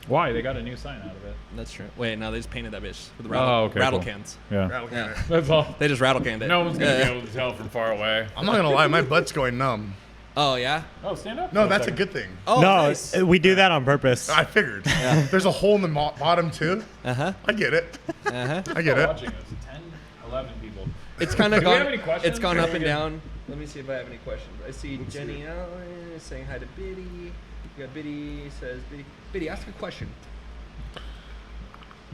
S1: Why? They got a new sign out of it.
S2: That's true. Wait, no, they just painted that bitch with
S1: Oh, okay,
S2: rattle
S1: cool.
S2: cans.
S1: Yeah.
S3: Rattle
S2: Yeah.
S3: can.
S1: That's all.
S2: They just rattle canned it.
S1: No one's gonna
S2: Yeah.
S1: be able to tell from far away.
S3: I'm not gonna lie, my butt's going numb.
S2: Oh yeah.
S1: Oh, stand up.
S3: No,
S1: for
S3: that's a
S1: second.
S3: good thing.
S2: Oh
S4: no,
S2: nice.
S4: we do that on purpose.
S3: I figured. There's a hole in the bottom too.
S2: Uh huh.
S3: I get it.
S2: Uh huh.
S3: I get
S1: People
S3: it.
S1: watching us. 10, 11 people.
S2: It's kind of
S1: Do we
S2: gone.
S1: have any questions?
S2: It's gone
S1: Or
S2: up
S1: we
S2: and
S1: good?
S2: down. Let me see if I have any questions. I see Jenny Allen saying hi to Biddy. You got Biddy says Biddy, ask a question.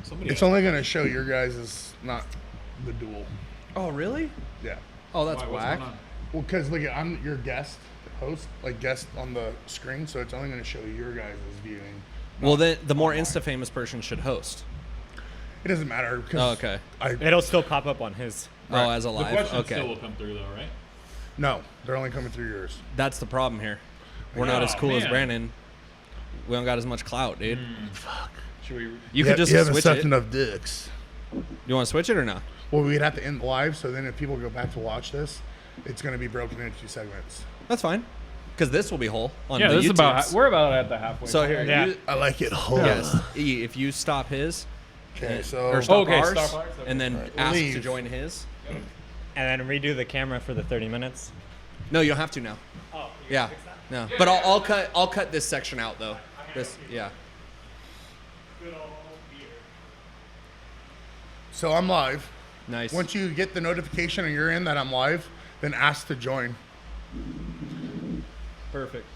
S1: Somebody.
S3: It's only gonna show your guys is not the duel.
S2: Oh really?
S3: Yeah.
S2: Oh, that's
S1: Why, what's
S2: whack.
S1: going on?
S3: Well, because look, I'm your guest host, like guest on the screen, so it's only gonna show your guys' viewing.
S2: Well, then the more Insta famous person should host.
S3: It doesn't matter because
S2: Oh, okay.
S4: It'll still pop up on his.
S2: Oh, as a
S1: The
S2: live.
S1: questions
S2: Okay.
S1: still will come through though, right?
S3: No, they're only coming through yours.
S2: That's the problem here. We're not
S1: Oh,
S2: as cool as
S1: man.
S2: Brandon. We don't got as much clout, dude.
S1: Should we?
S2: You could just
S3: you haven't
S2: switch
S3: sucked
S2: it.
S3: enough dicks.
S2: You want to switch it or not?
S3: Well, we'd have to end live, so then if people go back to watch this, it's gonna be broken into 2 segments.
S2: That's fine. Because this will be whole on
S1: Yeah,
S2: the
S1: this is about.
S2: YouTubes.
S1: We're about at the halfway.
S2: So
S1: point.
S2: here,
S4: Yeah.
S2: you,
S3: I like it whole.
S2: yes. If you stop his,
S3: Okay, so
S2: or stop
S1: Okay,
S2: ours,
S1: stop ours, okay.
S2: and then
S3: Right,
S2: ask to
S3: leave.
S2: join his.
S4: And then redo the camera for the 30 minutes.
S2: No, you don't have to now.
S4: Oh,
S2: Yeah, no. But I'll cut this section out though. This, yeah.
S3: so I'm live.
S2: Nice.
S3: Once you get the notification and you're in that I'm live, then ask to join.
S2: Perfect.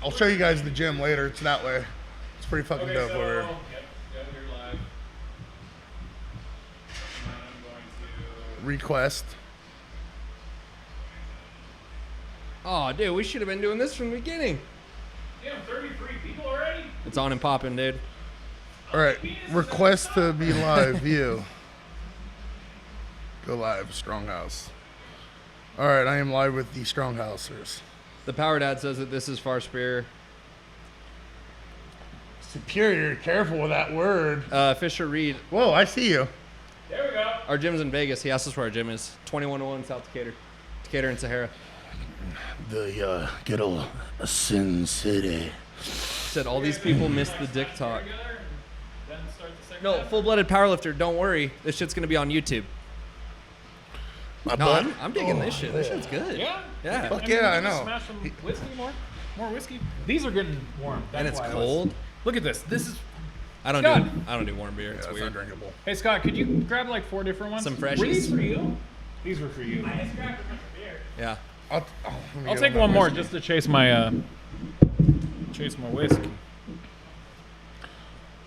S3: I'll show you guys the gym later. It's that way. It's pretty fucking dope over here.
S1: Yep, you're live. I'm going to
S3: Request.
S2: Oh, dude, we should have been doing this from the beginning.
S1: Damn, 33 people already?
S2: It's on and popping, dude.
S3: All right. Request to be live. View. Go live. StrongHouse. All right. I am live with the StrongHousers.
S2: The Power Dad says that this is far superior.
S3: Superior. Careful with that word.
S2: Fisher Reed,
S3: Whoa, I see you.
S1: There we go.
S2: our gym's in Vegas. He asked us where our gym is. 2101 South Decatur. Decatur and Sahara.
S3: The ghetto Sin City.
S2: Said all these people missed the dick talk.
S1: Then start the second
S2: No,
S1: half.
S2: full-blooded powerlifter. Don't worry. This shit's gonna be on YouTube.
S3: My
S2: No,
S3: butt?
S2: I'm digging this shit. This shit's good.
S1: Yeah?
S2: Yeah.
S3: Fuck yeah, I
S1: we just
S3: know.
S1: Smash some whiskey more whiskey. These are getting warm.
S2: And
S1: That's
S2: it's
S1: why I
S2: cold.
S1: Look at this. This is.
S2: I don't do warm beer. It's
S3: That's
S2: weird.
S3: undrinkable.
S1: Hey Scott, could you grab like 4 different ones?
S2: Some
S1: Were
S2: freshies.
S1: these for you? These were for you.
S2: Yeah.
S3: Let me
S1: I'll
S3: get
S1: take
S3: my
S1: one more
S3: whiskey.
S1: just to chase my whiskey.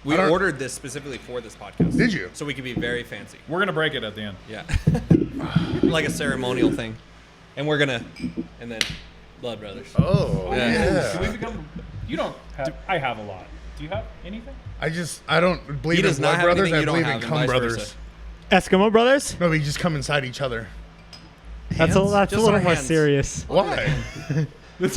S2: We
S3: I don't-
S2: ordered this specifically for this podcast.
S3: Did you?
S2: So we could be very fancy.
S1: We're gonna break it at the end.
S2: Yeah. Like a ceremonial thing. And and then Blood Brothers.
S3: Oh,
S2: Yeah.
S3: yeah.
S1: Should we become? You don't have. I have a lot. Do you have anything?
S3: I don't believe
S2: He
S3: in
S2: does not
S3: blood
S2: have
S3: brothers.
S2: anything
S3: I
S2: you don't
S3: believe
S2: have,
S3: in
S2: and
S3: cum
S2: vice
S3: brothers.
S2: versa.
S4: Eskimo brothers?
S3: No, we just come inside each other.
S4: That's a
S2: Hands?
S4: that's a
S2: Just
S4: little
S2: our
S4: more
S2: hands.
S4: serious.
S3: Why?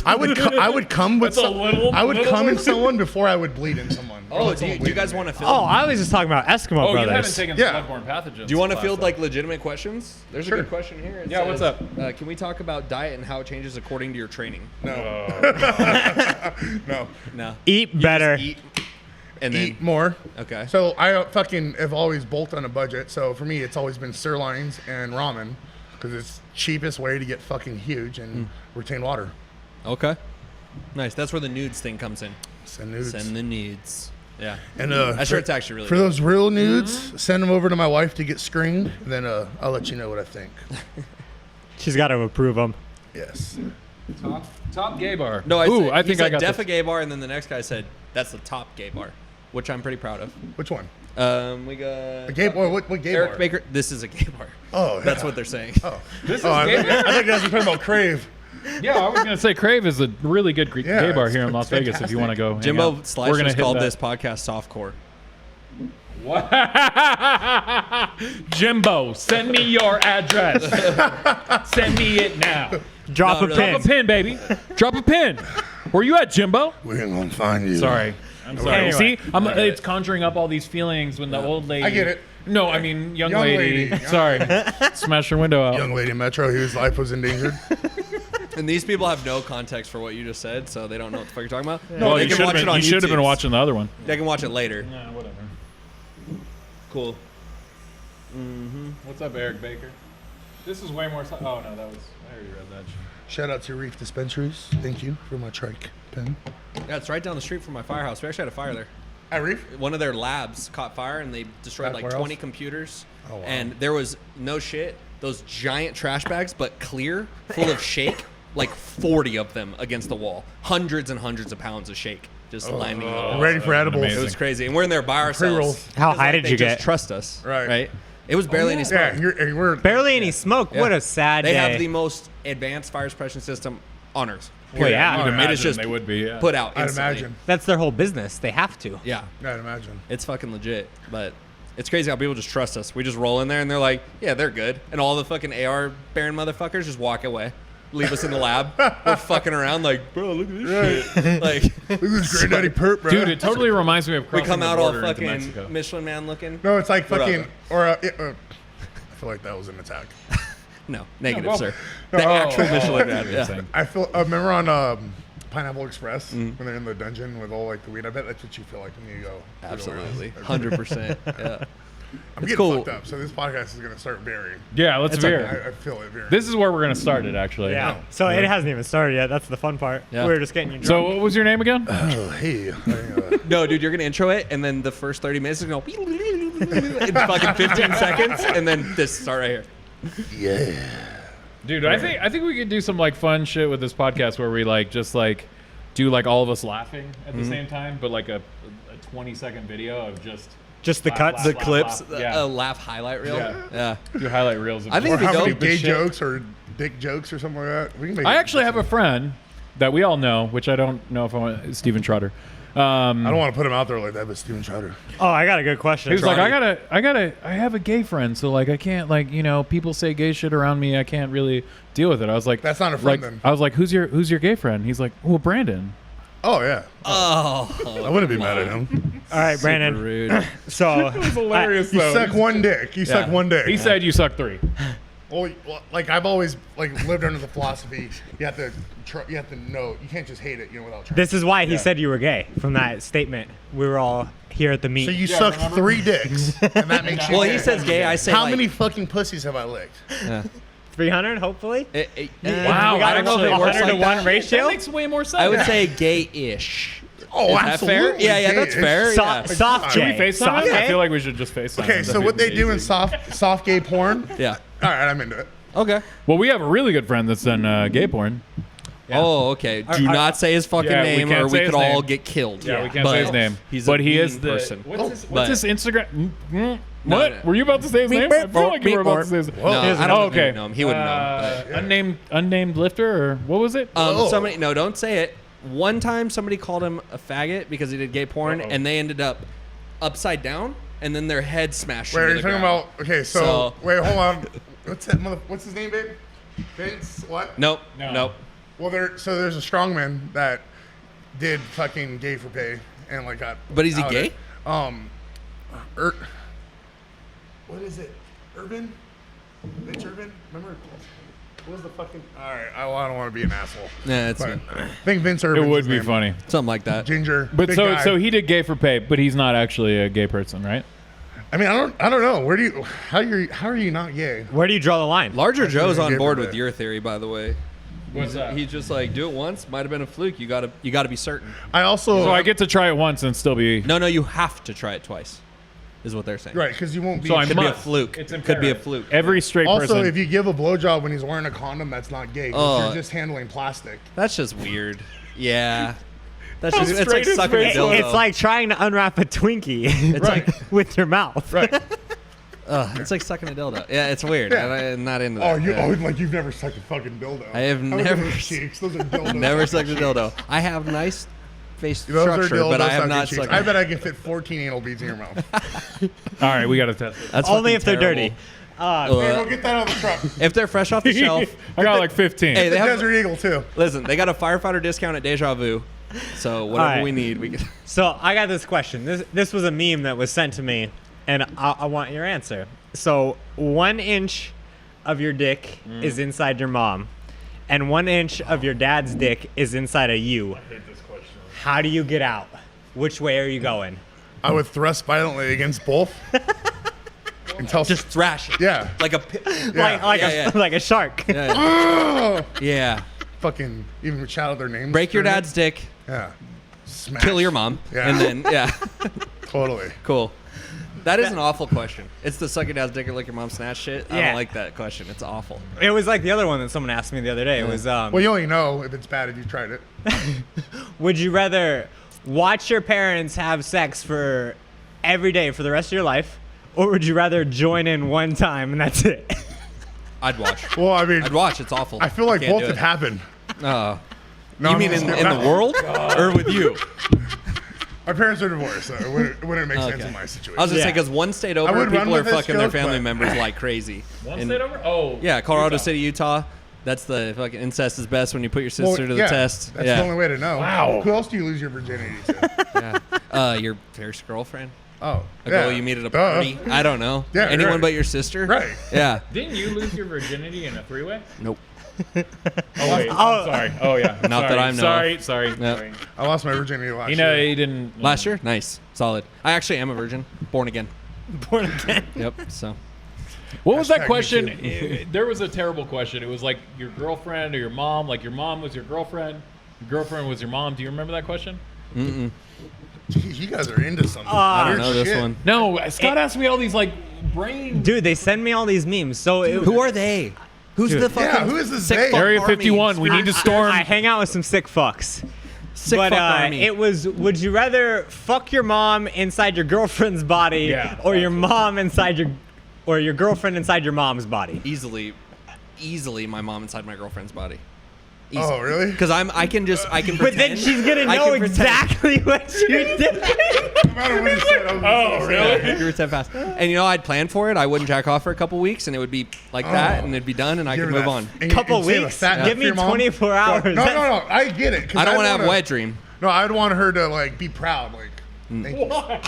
S3: I would come with
S1: That's a little-
S3: I would
S1: little
S3: come in
S1: bit-
S3: someone before I would bleed in someone. Or
S2: Oh,
S3: let
S2: do you
S3: someone bleed
S2: guys
S3: in me.
S2: want to field?
S4: Oh, I was just talking about Eskimo
S1: Oh, you haven't
S4: brothers.
S1: taken
S3: Yeah.
S1: bloodborne pathogens.
S2: Do you want to
S1: class,
S2: field
S1: though.
S2: like legitimate questions? There's
S3: Sure.
S2: a good question here. It
S1: Yeah, what's
S2: says,
S1: up?
S2: Can we talk about diet and how it changes according to your training?
S3: No. No.
S2: No.
S4: Eat
S2: You
S4: better.
S2: just eat and then
S3: Eat more.
S2: okay.
S3: So I fucking have always bolted on a budget. So for me, it's always been sirloins and ramen because it's cheapest way to get fucking huge and retain water.
S2: Okay. Nice. That's where the nudes thing comes in.
S3: Send nudes.
S2: Send the nudes. Yeah.
S3: And
S2: That shirt's actually really
S3: for
S2: good.
S3: those real nudes, send them over to my wife to get screened. And then I'll let you know what I think.
S4: She's got to approve them.
S3: Yes.
S1: Top gay bar.
S2: No,
S1: Ooh,
S2: said,
S1: I
S2: he
S1: think
S2: said
S1: I got
S2: def
S1: this.
S2: a gay bar, and then the next guy said that's the top gay bar, which I'm pretty proud of.
S3: Which one?
S2: We got
S3: A gay bar. What gay
S2: Eric
S3: bar?
S2: Baker. This is a gay bar.
S3: Oh,
S2: That's
S3: yeah.
S2: what they're saying.
S3: Oh,
S1: This is
S3: I
S1: gay
S3: think
S1: bar?
S3: that's talking about Crave.
S1: Yeah, I was gonna say Crave is a really good
S3: Yeah,
S1: gay bar
S3: it's-
S1: here in Las
S3: it's
S1: Vegas. If you want to go, hang
S2: Jimbo
S1: out.
S2: Slice
S1: We're gonna
S2: just
S1: hit
S2: called
S1: that.
S2: this podcast softcore.
S1: Jimbo, send me your address. Send me it now.
S4: Drop
S2: No,
S4: a
S2: no,
S4: pin.
S1: Drop a pin, baby. Drop a pin. Where you at, Jimbo?
S3: We're gonna find you.
S1: Sorry. I'm sorry.
S4: Anyway.
S1: See, it's conjuring up all these feelings when the old lady.
S3: I get it.
S1: No, I mean young
S3: Young
S1: lady.
S3: lady.
S1: Sorry. Smash her window out.
S3: Young lady in Metro whose life was endangered.
S2: And these people have no context for what you just said, so they don't know what the fuck you're talking about.
S1: Well,
S2: they
S1: you
S2: can
S1: should
S2: watch
S1: have
S2: it
S1: been,
S2: on
S1: you should have been
S2: YouTube.
S1: watching the other one.
S2: They can watch it later.
S1: Yeah, whatever.
S2: Cool.
S1: What's up, Eric Baker? This is way more. Oh no, that was. I already read that.
S3: Shout out to Reef Dispensaries. Thank you for my trike pen.
S2: Yeah, it's right down the street from my firehouse. We actually had a fire there.
S3: At Reef?
S2: One of their labs caught fire and they destroyed
S3: At
S2: like
S3: warehouse?
S2: 20 computers.
S3: Oh, wow.
S2: And there was no shit, those giant trash bags, but clear, full of shake, like 40 of them against the wall. Hundreds and hundreds of pounds of shake just landing on the wall.
S3: Ready for edibles.
S1: amazing.
S2: It was crazy. And we're in there by ourselves.
S3: Pre-rolls.
S4: How
S2: 'Cause,
S4: high
S2: like,
S4: did
S2: they
S4: you
S2: just
S4: get?
S2: trust us.
S3: Right.
S2: It was barely any smoke.
S3: Yeah, we're
S4: Barely any smoke.
S2: Yeah.
S4: What a sad
S2: They
S4: day.
S2: have the most advanced fire suppression system on Earth.
S4: Well, yeah.
S1: You'd
S4: It
S1: imagine
S2: is just
S1: they would be. Yeah.
S2: Put out
S3: I'd
S2: instantly.
S3: imagine.
S4: That's their whole business. They have to.
S2: Yeah.
S3: I'd imagine.
S2: It's fucking legit, but it's crazy how people just trust us. We just roll in there and they're like, yeah, they're good. And all the fucking AR bearing motherfuckers just walk away. Leave us in the lab. We're fucking around like, bro, look at this shit. Like,
S3: Look at this granddaddy perp, bro.
S1: Dude, it totally reminds me of
S2: we
S1: crossing
S2: come
S1: the
S2: out all
S1: border into Mexico.
S2: fucking Michelin Man looking.
S3: No, it's like
S2: What up?
S3: fucking, I feel like that was an attack.
S2: No, negative,
S1: well,
S2: sir.
S3: no,
S2: The actual
S3: oh,
S2: Michelin
S1: I
S2: Man.
S1: see what you're
S2: Yeah.
S1: saying.
S3: I feel, remember on Pineapple Express when they're in the dungeon with all like the weed. I bet that's what you feel like when you go.
S2: Absolutely, 100%. Yeah.
S3: I'm
S2: It's
S3: getting
S2: cool.
S3: fucked up, so this podcast is gonna start varying.
S1: Yeah, let's
S2: It's
S1: veer.
S3: I feel it varying.
S1: This is where we're gonna start it, actually.
S4: Yeah. So it hasn't even started yet. That's the fun part.
S2: Yeah.
S4: We're just getting you drunk.
S1: So what was your name again?
S3: Oh, hey.
S2: No, dude, you're gonna intro it, and then the first 30 minutes is gonna go in fucking 15 seconds, and then this start right here.
S3: Yeah.
S1: Dude, I think we could do some like fun shit with this podcast where we like just like do like all of us laughing at the same time, but like a 20-second video of just
S4: the
S1: laugh,
S4: cuts,
S1: laugh,
S2: The
S1: laugh,
S2: clips,
S1: laugh. Yeah.
S2: a laugh highlight reel.
S1: Yeah.
S2: Yeah.
S1: Do highlight reels. Of
S2: I think
S3: Or
S2: it'd be
S3: how many
S2: dope.
S3: gay
S1: shit.
S3: jokes or dick jokes or something like that. We can make
S1: I actually have a friend that we all know, which I don't know if I want, Steven Trotter.
S3: I don't want to put him out there like that, but Steven Trotter.
S4: Oh, I got a good question.
S1: He was like,
S2: Trotty.
S1: I have a gay friend, so like I can't like, you know, people say gay shit around me, I can't really deal with it. I was like,
S3: That's not a friend then.
S1: I was like, who's your gay friend? He's like, well, Brandon.
S3: Oh yeah.
S2: Oh,
S3: I wouldn't be mad at him.
S4: All right,
S2: super
S4: Brandon.
S2: rude.
S4: So
S1: It was hilarious
S3: You
S1: though.
S3: suck one dick. You suck
S2: Yeah.
S3: one dick.
S1: He said you suck 3.
S3: Well, like I've always like lived under the philosophy you have to know. You can't just hate it, without trying.
S4: this is why he
S1: Yeah.
S4: said you were gay from that statement. We were all here at the meet.
S3: So you
S1: Yeah,
S3: suck
S1: remember?
S3: 3 dicks, and that makes you.
S2: Well,
S3: gay.
S2: he says gay. I say
S3: How
S2: like,
S3: many fucking pussies have I licked?
S4: 300, hopefully.
S1: Wow,
S4: we got
S2: I don't know if it works
S4: 100 to
S2: like
S4: 1
S2: that.
S4: ratio.
S1: That makes way more sense.
S2: I would say gay-ish.
S3: Oh,
S2: Is that fair?
S3: absolutely.
S2: Yeah, that's
S3: gay-ish.
S2: fair.
S4: Soft,
S2: Yeah.
S4: soft
S1: Should we
S4: gay.
S1: FaceTime
S4: Soft
S1: him? I
S4: gay.
S1: feel like we should just FaceTime.
S3: Okay,
S1: him.
S3: so
S1: That'd
S3: what
S1: be
S3: they do in
S1: amazing.
S3: soft gay porn?
S2: Yeah.
S3: All right, I'm into it.
S2: Okay.
S1: Well, we have a really good friend that's done gay porn.
S2: Oh, okay. Do not say his fucking
S1: Yeah, we
S2: name,
S1: can't
S2: or
S1: say
S2: we
S1: his
S2: could all
S1: name.
S2: get killed.
S1: Yeah, we can't
S2: But
S1: say his name.
S2: He's
S1: but
S2: a
S1: he
S2: mean
S1: is the
S2: person.
S1: What's his Instagram?
S2: No,
S1: What?
S2: no.
S1: Were you about to say his name? I feel like you were about to say his name.
S2: No, I don't
S1: okay.
S2: know him. He wouldn't know.
S1: Unnamed lifter, or what was it?
S3: Oh.
S2: Somebody, no, don't say it. One time, somebody called him a faggot because he did gay porn,
S1: Uh-oh.
S2: and they ended up upside down, and then their head smashed.
S3: Wait,
S2: into
S3: are you
S2: the
S3: talking
S2: ground.
S3: about? Okay, so wait, hold on. What's his name, babe? Vince? What?
S2: Nope.
S1: No.
S2: Nope.
S3: Well, there's a strongman that did fucking gay for pay and like got.
S2: But is he
S3: outed.
S2: gay?
S3: What is it? Urban? Vince Urban? Remember? What was the fucking? All right, I don't want to be an asshole.
S2: Yeah, it's
S3: But I think Vince
S1: It
S3: Urban.
S1: would be funny.
S2: something like that.
S3: Ginger.
S1: But
S3: big
S1: so
S3: guy.
S1: so he did gay for pay, but he's not actually a gay person, right?
S3: I mean, I don't know. Where do you? How are you not gay?
S4: Where do you draw the line?
S2: Larger Joe's
S3: gay
S2: on
S3: for
S2: board
S3: pay.
S2: with your theory, by the way.
S1: What's that?
S2: He's just like, do it once. Might have been a fluke. You gotta be certain.
S3: I also.
S1: So I get to try it once and still be.
S2: No, you have to try it twice. Is what they're saying.
S3: right because you won't be.
S1: So I
S2: Could be a
S1: must.
S2: fluke.
S1: It's
S2: Could be a
S1: imperative.
S2: fluke.
S1: Every straight
S3: Also,
S1: person.
S3: if you give a blowjob when he's wearing a condom, that's not gay. 'Cause
S2: Oh.
S3: you're just handling plastic.
S2: That's just weird. Yeah. That's
S1: How
S2: just, it's
S1: straight
S2: like
S1: is
S2: sucking a
S1: Vince?
S2: dildo.
S4: It's like trying to unwrap a Twinkie.
S2: It's
S3: Right.
S4: with your mouth.
S3: Right.
S2: it's like sucking a dildo. Yeah, it's weird.
S3: Yeah.
S2: I'm not into that.
S3: Oh,
S2: Yeah.
S3: like you've never sucked a fucking dildo.
S2: I have
S3: Look at
S2: never
S3: those cheeks. Those are dildos.
S2: Never sucked a dildo. I have nice face
S3: Those are
S2: structure,
S3: dildos
S2: but I have
S3: sucking
S2: not
S3: cheeks.
S2: sucked.
S3: I bet I can fit 14 anal beads in your mouth.
S1: All right, we got to test it.
S2: That's
S4: Only
S2: fucking
S4: if they're
S2: terrible.
S4: dirty.
S3: Hey, go get that out of the truck.
S2: If they're fresh off the shelf,
S1: I got like 15.
S2: hey,
S3: The
S2: they have.
S3: Desert Eagle too.
S2: Listen, they got a firefighter discount at Deja Vu, so whatever
S4: Alright.
S2: we need, we can.
S4: So I got this question. This was a meme that was sent to me, and I want your answer. So 1 inch of your dick is inside your mom, and 1 inch of your dad's dick is inside of you. How do you get out? Which way are you going?
S3: I would thrust violently against both. Until
S2: Just thrash it.
S3: yeah.
S2: Like a.
S3: Yeah.
S4: Like a shark.
S2: Yeah.
S3: Fucking even shout out their names.
S2: Break your
S3: during
S2: dad's dick,
S3: it. Yeah. Smash.
S2: kill your mom,
S3: Yeah.
S2: and then yeah.
S3: Totally.
S2: Cool. That is an awful question. It's the suck your dad's dick or lick your mom's snatch shit. I
S4: Yeah.
S2: don't like that question. It's awful.
S4: It was like the other one that someone asked me the other day. It was
S3: Well, you only know if it's bad if you tried it.
S4: would you rather watch your parents have sex for every day for the rest of your life, or would you rather join in one time and that's it?
S2: I'd watch.
S3: Well, I mean,
S2: I'd watch. It's awful.
S3: I feel like
S2: can't
S3: both
S2: do
S3: could
S2: it.
S3: happen.
S2: Oh.
S3: No,
S2: You
S3: I'm
S2: mean
S3: just
S2: in
S3: kidding.
S2: the world or with you?
S3: My parents are divorced, so it wouldn't make sense
S2: Okay.
S3: in my situation.
S2: I was gonna say
S4: Yeah.
S2: because one state
S3: I
S2: over,
S3: would run
S2: people are
S3: with this
S2: fucking their
S3: joke,
S2: family
S3: but-
S2: members like crazy.
S1: One
S2: And-
S1: state over? Oh.
S2: Yeah, Colorado
S1: Utah.
S2: City, Utah. That's the fucking incest is best when you put your
S3: Well,
S2: sister to the
S3: yeah,
S2: test.
S3: That's
S2: yeah.
S3: the only way to know.
S1: Wow.
S3: Who else do you lose your virginity to?
S2: Yeah. Your first girlfriend,
S3: Oh.
S2: a
S3: yeah.
S2: girl you meet at a
S3: Duh.
S2: party. I don't know.
S3: Yeah,
S2: Anyone
S3: right.
S2: but your sister.
S3: Right.
S2: Yeah.
S1: Didn't you lose your virginity in a 3-way?
S2: Nope.
S1: Oh wait, I'm sorry. Oh yeah.
S2: Not that I know of.
S1: Sorry.
S3: I lost my virginity last
S1: You
S3: year.
S1: know, he didn't.
S2: Last year? Nice. Solid. I actually am a virgin. Born again.
S4: Born again.
S2: Yep. So.
S1: What was that
S3: Hashtag
S1: question?
S3: me
S1: There was a terrible question. It was like your girlfriend or your mom. Like your mom was your girlfriend. Your girlfriend was your mom. Do you remember that question?
S3: Jeez, you guys are into something.
S2: I don't
S3: Weird
S2: know this
S3: shit.
S2: one.
S1: No, Scott asked me all these like brain.
S4: Dude, they send me all these memes. So
S2: Who are they? Who's
S4: Dude.
S2: the fucking
S3: Yeah, who is this
S2: sick
S3: they?
S2: fuck
S1: Area
S2: army?
S1: 51. We need to storm.
S4: I hang out with some sick fucks.
S2: Sick
S4: But
S2: fuck army.
S4: it was, would you rather fuck your mom inside your girlfriend's body
S1: Yeah,
S4: or your mom inside or your girlfriend inside your mom's body?
S2: easily my mom inside my girlfriend's body.
S3: Oh, really?
S2: Because I can pretend.
S4: But then she's gonna
S2: I
S4: know
S2: can pretend.
S4: exactly what you did.
S3: No matter what he said, I was
S1: Oh, really?
S2: I can pretend fast. And I'd plan for it. I wouldn't jack off for a couple weeks, and it would be like that, and it'd be done, and I
S3: Give
S2: could
S3: her
S2: move
S3: that.
S2: on.
S3: And
S4: Couple
S3: and save a
S4: weeks?
S3: fat nut
S4: Give
S3: for
S4: me
S3: your mom.
S4: 24 hours.
S3: No, I get it. 'cause
S2: I don't
S3: I'd
S2: want to have
S3: wanna-
S2: wet dream.
S3: No, I'd want her to like be proud. Like,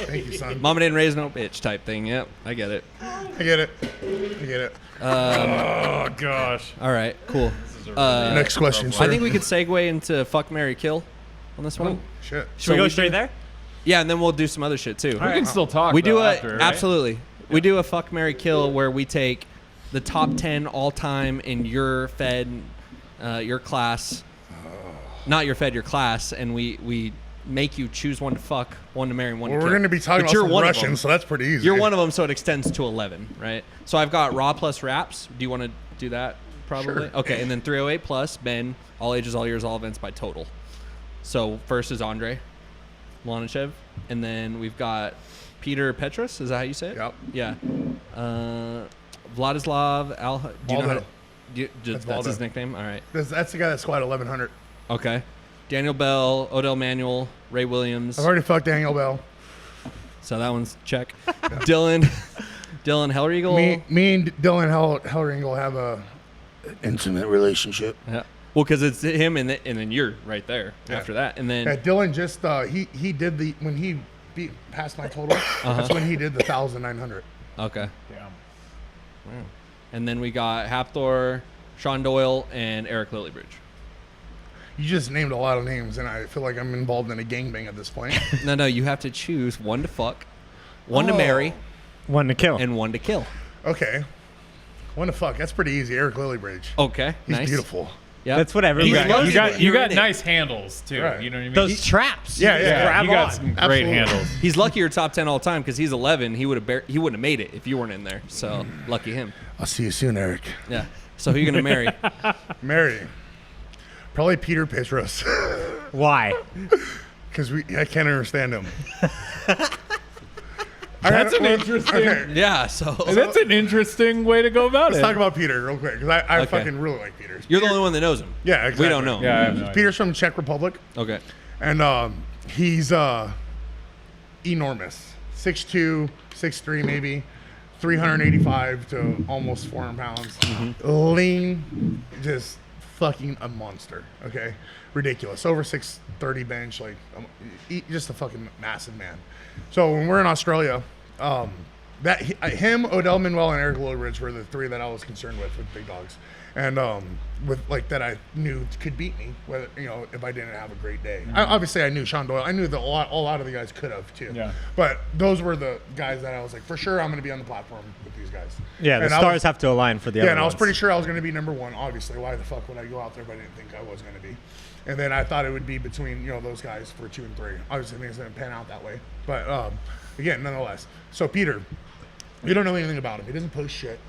S3: thank you, son.
S2: Mama didn't raise no bitch type thing. Yep, I get it.
S3: I get it.
S1: Oh gosh.
S2: All right, cool.
S3: Next question, sir.
S2: I think we could segue into fuck, marry, kill on this one.
S3: Shit.
S4: Should we go straight there?
S2: Yeah, and then we'll do some other shit too.
S1: We can still talk.
S2: We do
S1: though,
S2: a
S1: after, right?
S2: absolutely. We do a fuck, marry, kill where we take the top 10 all time in your fed, your class, not your fed, your class, and we make you choose one to fuck, one to marry, and one
S3: Well,
S2: to
S3: we're
S2: kill.
S3: going to be talking
S2: But
S3: about
S2: you're
S3: some
S2: one of them.
S3: Russians, so that's pretty easy.
S2: You're one of them, so it extends to 11, right? So I've got raw plus raps. Do you want to do that? Probably.
S3: Sure.
S2: Okay, and then 308 plus Ben, all ages, all years, all events by total. So first is Andre Lonichev, and then we've got Peter Petros. Is that how you say it?
S3: Yep.
S2: Yeah. Vladislav Al. Do you know how to,
S3: Waldo.
S2: that's
S3: Waldo.
S2: his nickname. All right.
S3: That's the guy that squatted 1,100.
S2: Okay. Daniel Bell, Odell Manuel, Ray Williams.
S3: I've already fucked Daniel Bell.
S2: So that one's check. Dylan Hellriegel.
S3: Me and Dylan Hellringle have a intimate relationship.
S2: Yeah. Well, because it's him and then you're right there
S3: Yeah.
S2: after that, and then
S3: Yeah, Dylan just he did when he passed my total. That's when he did the 1,900.
S2: okay,
S1: Damn.
S2: and then we got Hapthor, Sean Doyle, and Eric Lillybridge.
S3: You just named a lot of names, and I feel like I'm involved in a gangbang at this point.
S2: No, you have to choose one to fuck, one to marry,
S4: One to kill.
S2: and one to kill.
S3: Okay. One to fuck. That's pretty easy. Eric Lillybridge.
S2: Okay,
S3: He's
S2: nice.
S3: beautiful.
S2: Yeah,
S4: That's what everybody.
S2: He's lucky.
S1: You got
S2: You're in it.
S1: nice handles too.
S3: Right.
S1: You know what I mean?
S4: Those traps.
S3: Yeah,
S4: You
S3: yeah.
S4: just grab
S1: you got
S4: on.
S1: some great
S3: Absolutely.
S1: handles.
S2: He's lucky you're top 10 all time because he's 11. He wouldn't have made it if you weren't in there. So lucky him.
S3: I'll see you soon, Eric.
S2: Yeah. So who you gonna marry?
S3: Mary. Probably Peter Petros.
S4: Why?
S3: Because I can't understand him.
S1: That's an interesting.
S3: Okay.
S2: Yeah. So
S1: That's an interesting way to go about
S3: Let's
S1: it.
S3: talk about Peter real quick because I
S2: Okay.
S3: fucking really like Peter.
S2: you're the only one that knows him.
S3: Yeah, exactly.
S2: We don't know.
S1: Yeah, I have no idea.
S3: Peter's from Czech Republic,
S2: Okay.
S3: and he's enormous. 6'2", 6'3", maybe. 385 to almost 400 pounds. Lean, just fucking a monster. Okay, ridiculous. Over 630 bench, like just a fucking massive man. So when we're in Australia, him, Odell Manuel, and Eric Lillibridge were the three that I was concerned with big dogs, and with like that I knew could beat me, whether if I didn't have a great day. Obviously, I knew Sean Doyle. I knew that a lot of the guys could have too.
S1: Yeah.
S3: But those were the guys that I was like, for sure, I'm going to be on the platform with these guys.
S4: Yeah, the
S3: And I
S4: stars
S3: was-
S4: have to align for the
S3: Yeah,
S4: other
S3: and I was
S4: ones.
S3: pretty sure I was going to be number one. Obviously, why the fuck would I go out there if I didn't think I was going to be? And then I thought it would be between those guys for 2 and 3. Obviously, things didn't pan out that way. But again, nonetheless. So Peter, you don't know anything about him. He doesn't post shit.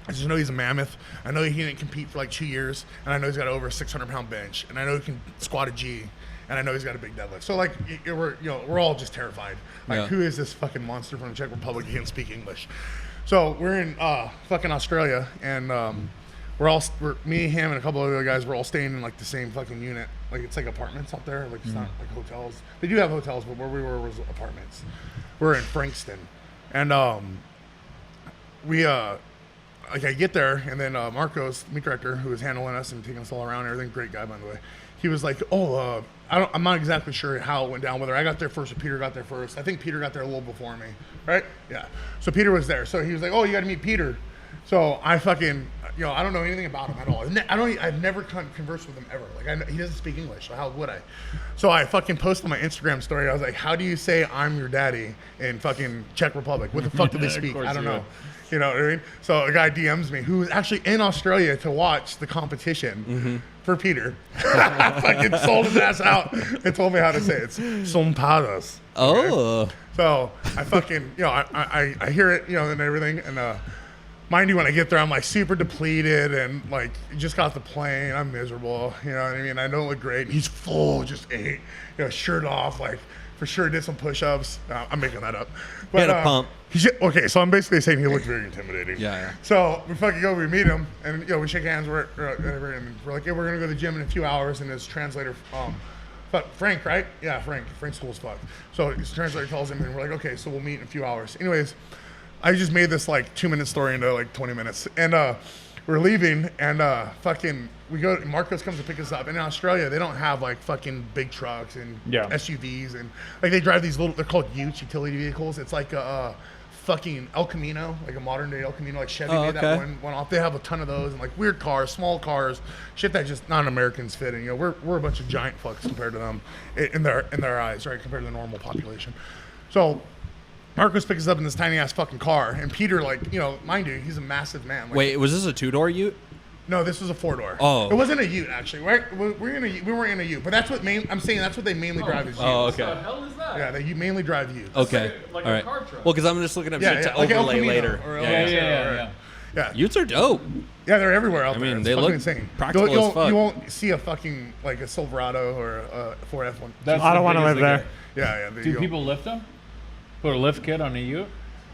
S3: I just know he's a mammoth. I know he didn't compete for like 2 years, and I know he's got over a 600-pound bench, and I know he can squat a G, and I know he's got a big deadlift. So like we're all just terrified. Like
S2: Yeah.
S3: who is this fucking monster from the Czech Republic? He can't speak English. So we're in fucking Australia, and me, him, and a couple of other guys. We're all staying in like the same fucking unit. Like it's like apartments up there. Like it's not like hotels. They do have hotels, but where we were was apartments. We're in Frankston, and we like I get there, and then Marcos, meat director, who was handling us and taking us all around and everything, great guy by the way. He was like, I'm not exactly sure how it went down, whether I got there first or Peter got there first. I think Peter got there a little before me, right? Yeah. So Peter was there. So he was like, oh, you got to meet Peter. So I fucking, I don't know anything about him at all. I've never conversed with him ever. Like, he doesn't speak English, so how would I? So I fucking posted on my Instagram story. I was like, how do you say I'm your daddy in fucking Czech Republic? What the fuck do they speak? I don't know. You know what I mean? So a guy DMs me who was actually in Australia to watch the competition for Peter. Fucking sold his ass out and told me how to say it. It's sompadas.
S2: Oh.
S3: So I fucking, I hear it, and everything. And mind you, when I get there, I'm like super depleted and like just got off the plane. I'm miserable. You know what I mean? I don't look great. He's full, just ate, shirt off, like for sure did some push-ups. I'm making that up. But,
S2: Had a pump.
S3: Okay, so I'm basically saying he looked very intimidating.
S2: Yeah.
S3: So we fucking go, we meet him, and we shake hands. We're like, yeah, we're gonna go to the gym in a few hours. And his translator, Frank, right? Yeah, Frank's cool as fuck. So his translator tells him, and we're like, okay, so we'll meet in a few hours. Anyways, I just made this like 2-minute story into like 20 minutes, and we're leaving, and we go. Marcos comes to pick us up. And in Australia, they don't have like fucking big trucks and SUVs, and like they drive these they're called utes, utility vehicles. It's like a fucking El Camino, like a modern day El Camino, like Chevy made that one off. They have a ton of those, and like weird cars, small cars, shit that just non-Americans fit in. We're a bunch of giant fucks compared to them in their eyes, right? Compared to the normal population. So Marcos picks us up in this tiny ass fucking car, and Peter, like, mind you, he's a massive man. Like,
S2: Wait, was this a 2-door ute?
S3: No, this was a 4-door.
S2: Oh.
S3: It wasn't a ute, actually. We weren't in a ute, but that's what I'm saying. That's what they mainly drive is utes.
S2: Oh, okay.
S1: What the hell is that?
S3: Yeah, they mainly drive utes.
S2: Okay.
S1: Like
S2: All
S1: a
S2: right.
S1: car truck.
S2: Well, because I'm just looking up shit to
S3: like El
S2: overlay
S3: Camino
S2: later.
S3: or
S1: Yeah.
S3: Yeah.
S2: Utes are dope.
S3: Yeah, they're everywhere out
S2: I
S3: there.
S2: mean,
S3: It's
S2: they
S3: fucking
S2: look
S3: insane.
S2: practical as fuck.
S3: You won't see a fucking like a Silverado or a Ford F1.
S4: I don't want to live there.
S3: Yeah.
S1: Do people lift them? Put a lift kit on a ute?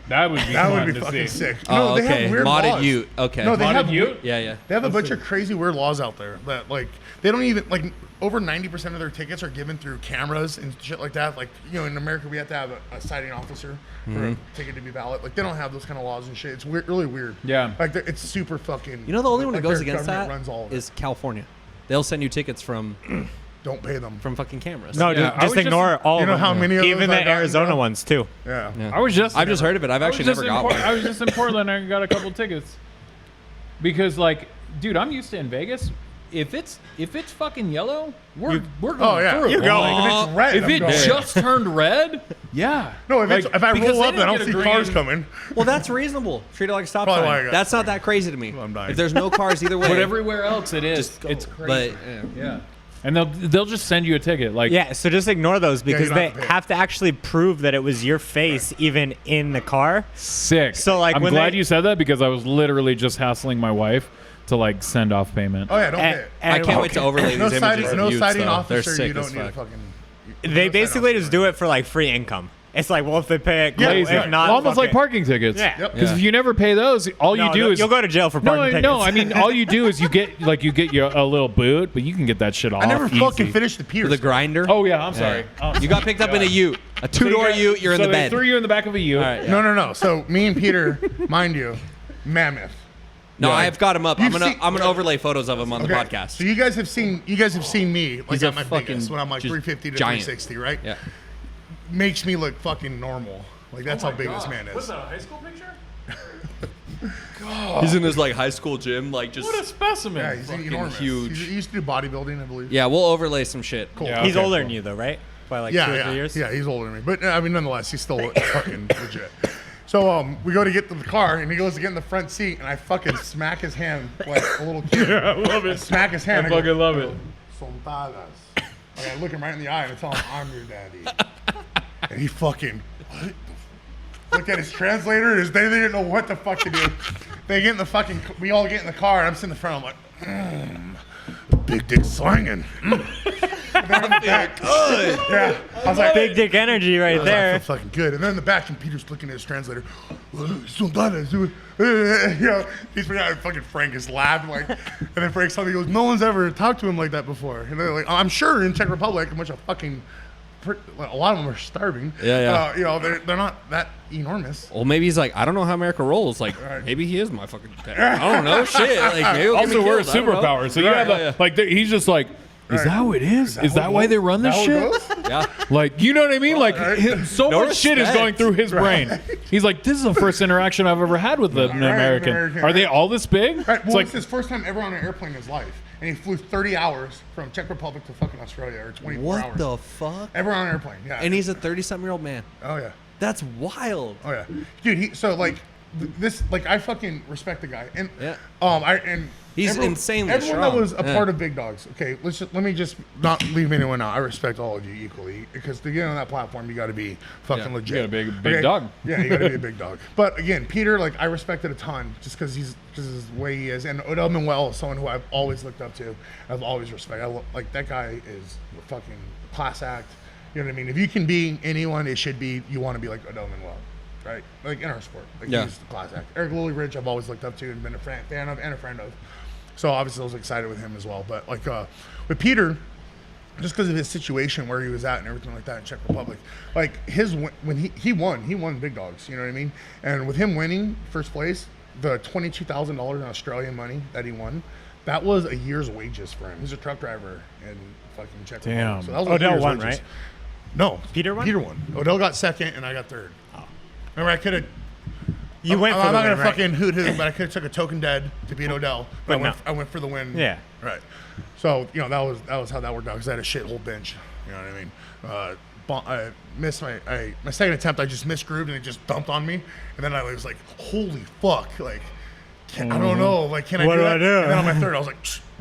S1: That would be
S3: That
S1: fun
S3: would be
S1: to
S3: fucking
S1: see.
S3: sick.
S2: Oh,
S3: They
S2: okay.
S3: have weird
S2: Modded
S3: laws.
S2: ute. Okay.
S3: No, they
S1: Modded
S3: have
S1: ute?
S2: Yeah.
S3: They have a bunch of crazy weird laws out there that like they don't even like over 90% of their tickets are given through cameras and shit like that. Like, in America we have to have a citing officer for a ticket to be valid. Like they don't have those kind of laws and shit. It's really weird.
S1: Yeah.
S3: Like it's super fucking.
S2: The only one that
S3: like,
S2: goes
S3: their
S2: against
S3: government
S2: that
S3: runs all of it.
S2: is California. They'll send you tickets from
S3: Don't pay them.
S2: fucking cameras.
S4: No,
S1: Yeah, I
S4: just
S1: was
S4: ignore all
S3: You
S4: of
S3: know
S4: them.
S3: how many of those
S4: Even
S3: I
S4: the
S3: got,
S4: Arizona ones too.
S3: Yeah.
S1: I've just
S2: heard of it. I've actually never got one.
S1: I was just in Portland and I got a couple tickets. Because like, dude, I'm used to in Vegas. If it's fucking yellow, we're going through.
S3: You go. Like, if it's red,
S1: If
S3: I'm
S1: it
S3: going.
S1: just turned red, yeah.
S3: No, if I
S1: because
S3: roll
S1: they
S3: up and I
S1: didn't
S3: don't
S1: get
S3: see
S1: a
S3: cars
S1: green-
S3: coming.
S2: Well, that's reasonable. Treat it like a stop
S3: Probably why I
S2: sign.
S3: got
S2: That's not
S3: tired.
S2: that crazy to me.
S3: I'm dying.
S2: If there's no cars either way.
S1: But everywhere else it is. It's crazy.
S2: But
S1: Yeah. And they'll just send you a ticket. Like,
S4: Yeah, so just ignore those because
S3: don't
S4: they
S3: have to pay.
S4: have to actually prove that it was your face even in the car.
S1: sick.
S4: So, like,
S1: I'm
S4: when
S1: glad
S4: they-
S1: you said that because I was literally just hassling my wife to like send off payment.
S3: Oh yeah, don't pay
S4: And,
S3: it.
S2: I can't wait to overlay
S3: No
S2: these images
S3: citing,
S2: of
S3: no
S2: utes,
S3: citing
S2: though. They're
S3: officer.
S2: sick
S3: You don't
S2: as
S3: need a
S2: fuck.
S3: fucking.
S4: They basically just do it for like free income. It's like, well, if they pay it, cool.
S3: Yeah,
S4: If
S3: exactly.
S4: not,
S1: Almost
S4: fuck
S1: like
S4: it.
S1: parking tickets.
S4: Yeah.
S3: Yep.
S1: Because if you never pay those, all you
S4: No,
S1: do is
S4: you'll go to jail for parking tickets.
S1: No, I mean all you do is you get your a little boot, but you can get that shit off.
S3: I never fucking
S1: easy.
S3: finished the Pierce.
S2: The grinder.
S1: Oh yeah, I'm sorry.
S2: You got picked up in a ute. A 2-door ute. You're in the
S1: they
S2: bed.
S1: threw you in the back of a ute.
S2: All right, yeah.
S3: No. So me and Peter, mind you, mammoth.
S2: No,
S3: Yeah.
S2: I've got him up.
S3: You've
S2: I'm gonna overlay photos of him on the
S3: Okay,
S2: podcast.
S3: So you guys have seen me like
S2: He's
S3: at
S2: a
S3: my
S2: fucking
S3: biggest when I'm like
S2: just
S3: 350 to
S2: giant.
S3: 360, right?
S2: Yeah.
S3: Makes me look fucking normal. Like that's how big this man is.
S1: What's that, a high school picture?
S2: He's in his like high school gym, like just.
S1: What a specimen.
S3: Yeah, he's enormous.
S2: huge.
S3: He used to do bodybuilding, I believe.
S2: Yeah, we'll overlay some shit.
S3: Cool.
S1: Yeah.
S4: He's
S1: Okay,
S4: older
S1: cool.
S4: than you, though, right? By like
S3: Yeah,
S4: 2 or
S3: yeah,
S4: 3 years.
S3: yeah. He's older than me, but I mean, nonetheless, he's still fucking legit. So we go to get to the car, and he goes to get in the front seat, and I fucking smack his hand like a little kid.
S1: I love it.
S3: Smack his hand.
S1: I
S3: go,
S1: fucking love it.
S3: Sompadas. Like, I look him right in the eye and I tell him, I'm your daddy. And he fucking, what? Look at his translator. They didn't know what the fuck to do. They get in the fucking, we all get in the car, and I'm sitting in the front. I'm like, big dick swinging.
S2: Good.
S3: Yeah. I was like,
S4: Big dick energy right
S3: I
S4: there.
S3: feel fucking good. And then in the back, and Peter's looking at his translator. Sompadas. He's fucking Frank is laughing like, and then Frank's telling me, he goes, no one's ever talked to him like that before. And they're like, I'm sure in Czech Republic, a bunch of fucking, a lot of them are starving.
S2: Yeah.
S3: They're not that enormous.
S2: Well, maybe he's like, I don't know how America rolls. Like,
S3: Right.
S2: maybe he is my fucking dad. I don't know. Shit. Like, maybe he'll get me
S1: Also, we're a
S2: killed. I don't know.
S1: superpower, so you
S2: Right,
S1: have
S2: yeah.
S1: like he's just like Is that what it is? Is that why they run this shit?
S2: Yeah.
S1: Like, you know what I mean? Like, so
S2: No
S1: much shit is
S2: respect.
S1: going through his brain. He's like, this is the first interaction I've ever had with an American. Are they all this big?
S3: Right.
S1: It's
S3: Well,
S1: like,
S3: it's his first time ever on an airplane in his life. And he flew 30 hours from Czech Republic to fucking Australia, or 24
S2: What
S3: hours.
S2: the fuck?
S3: Ever on an airplane, yeah.
S2: And he's a 30-something-year-old man.
S3: Oh, yeah.
S2: That's wild.
S3: Oh, yeah. Dude, I fucking respect the guy. And,
S2: Yeah. He's insanely
S3: everyone
S2: strong.
S3: that was a
S2: Yeah.
S3: part of Big Dogs. Okay, let me just not leave anyone out. I respect all of you equally, because to get on that platform, you got to be fucking legit.
S1: you gotta be a big dog.
S3: Yeah, you got to be a big dog. But again, Peter, like, I respected a ton just because of the way he is. And Odell Manuel is someone who I've always looked up to. I've always respected. Like, that guy is a fucking class act. You know what I mean? If you can be anyone, it should be you want to be like Odell Manuel. Right? Like, in our sport. Like, he's the class act. Eric Lilly I've always looked up to and been a fan of and a friend of. So obviously I was excited with him as well. But like with Peter, just because of his situation where he was at and everything like that in Czech Republic, like when he won Big Dogs, you know what I mean? And with him winning first place, the $22,000 in Australian money that he won, that was a year's wages for him. He's a truck driver in fucking Czech Republic. So that was
S4: Odell
S3: year's
S4: won,
S3: wages.
S4: right?
S3: No.
S4: Peter won?
S3: Peter won. Odell got second and I got third. Remember, I could have.
S4: You went for
S3: I'm
S4: the
S3: not
S4: win,
S3: gonna
S4: right?
S3: fucking hoot him, but I could have took a token dead to beat Odell. But
S4: no.
S3: I went for the win.
S4: Yeah.
S3: Right. So that was how that worked out, because I had a shithole bench. You know what I mean? I missed my second attempt. I just misgrooved and it just dumped on me, and then I was like, holy fuck! Like, I don't know. Like, can I
S4: What
S3: do
S4: do
S3: that?
S4: I do?
S3: And then on my third, I was like,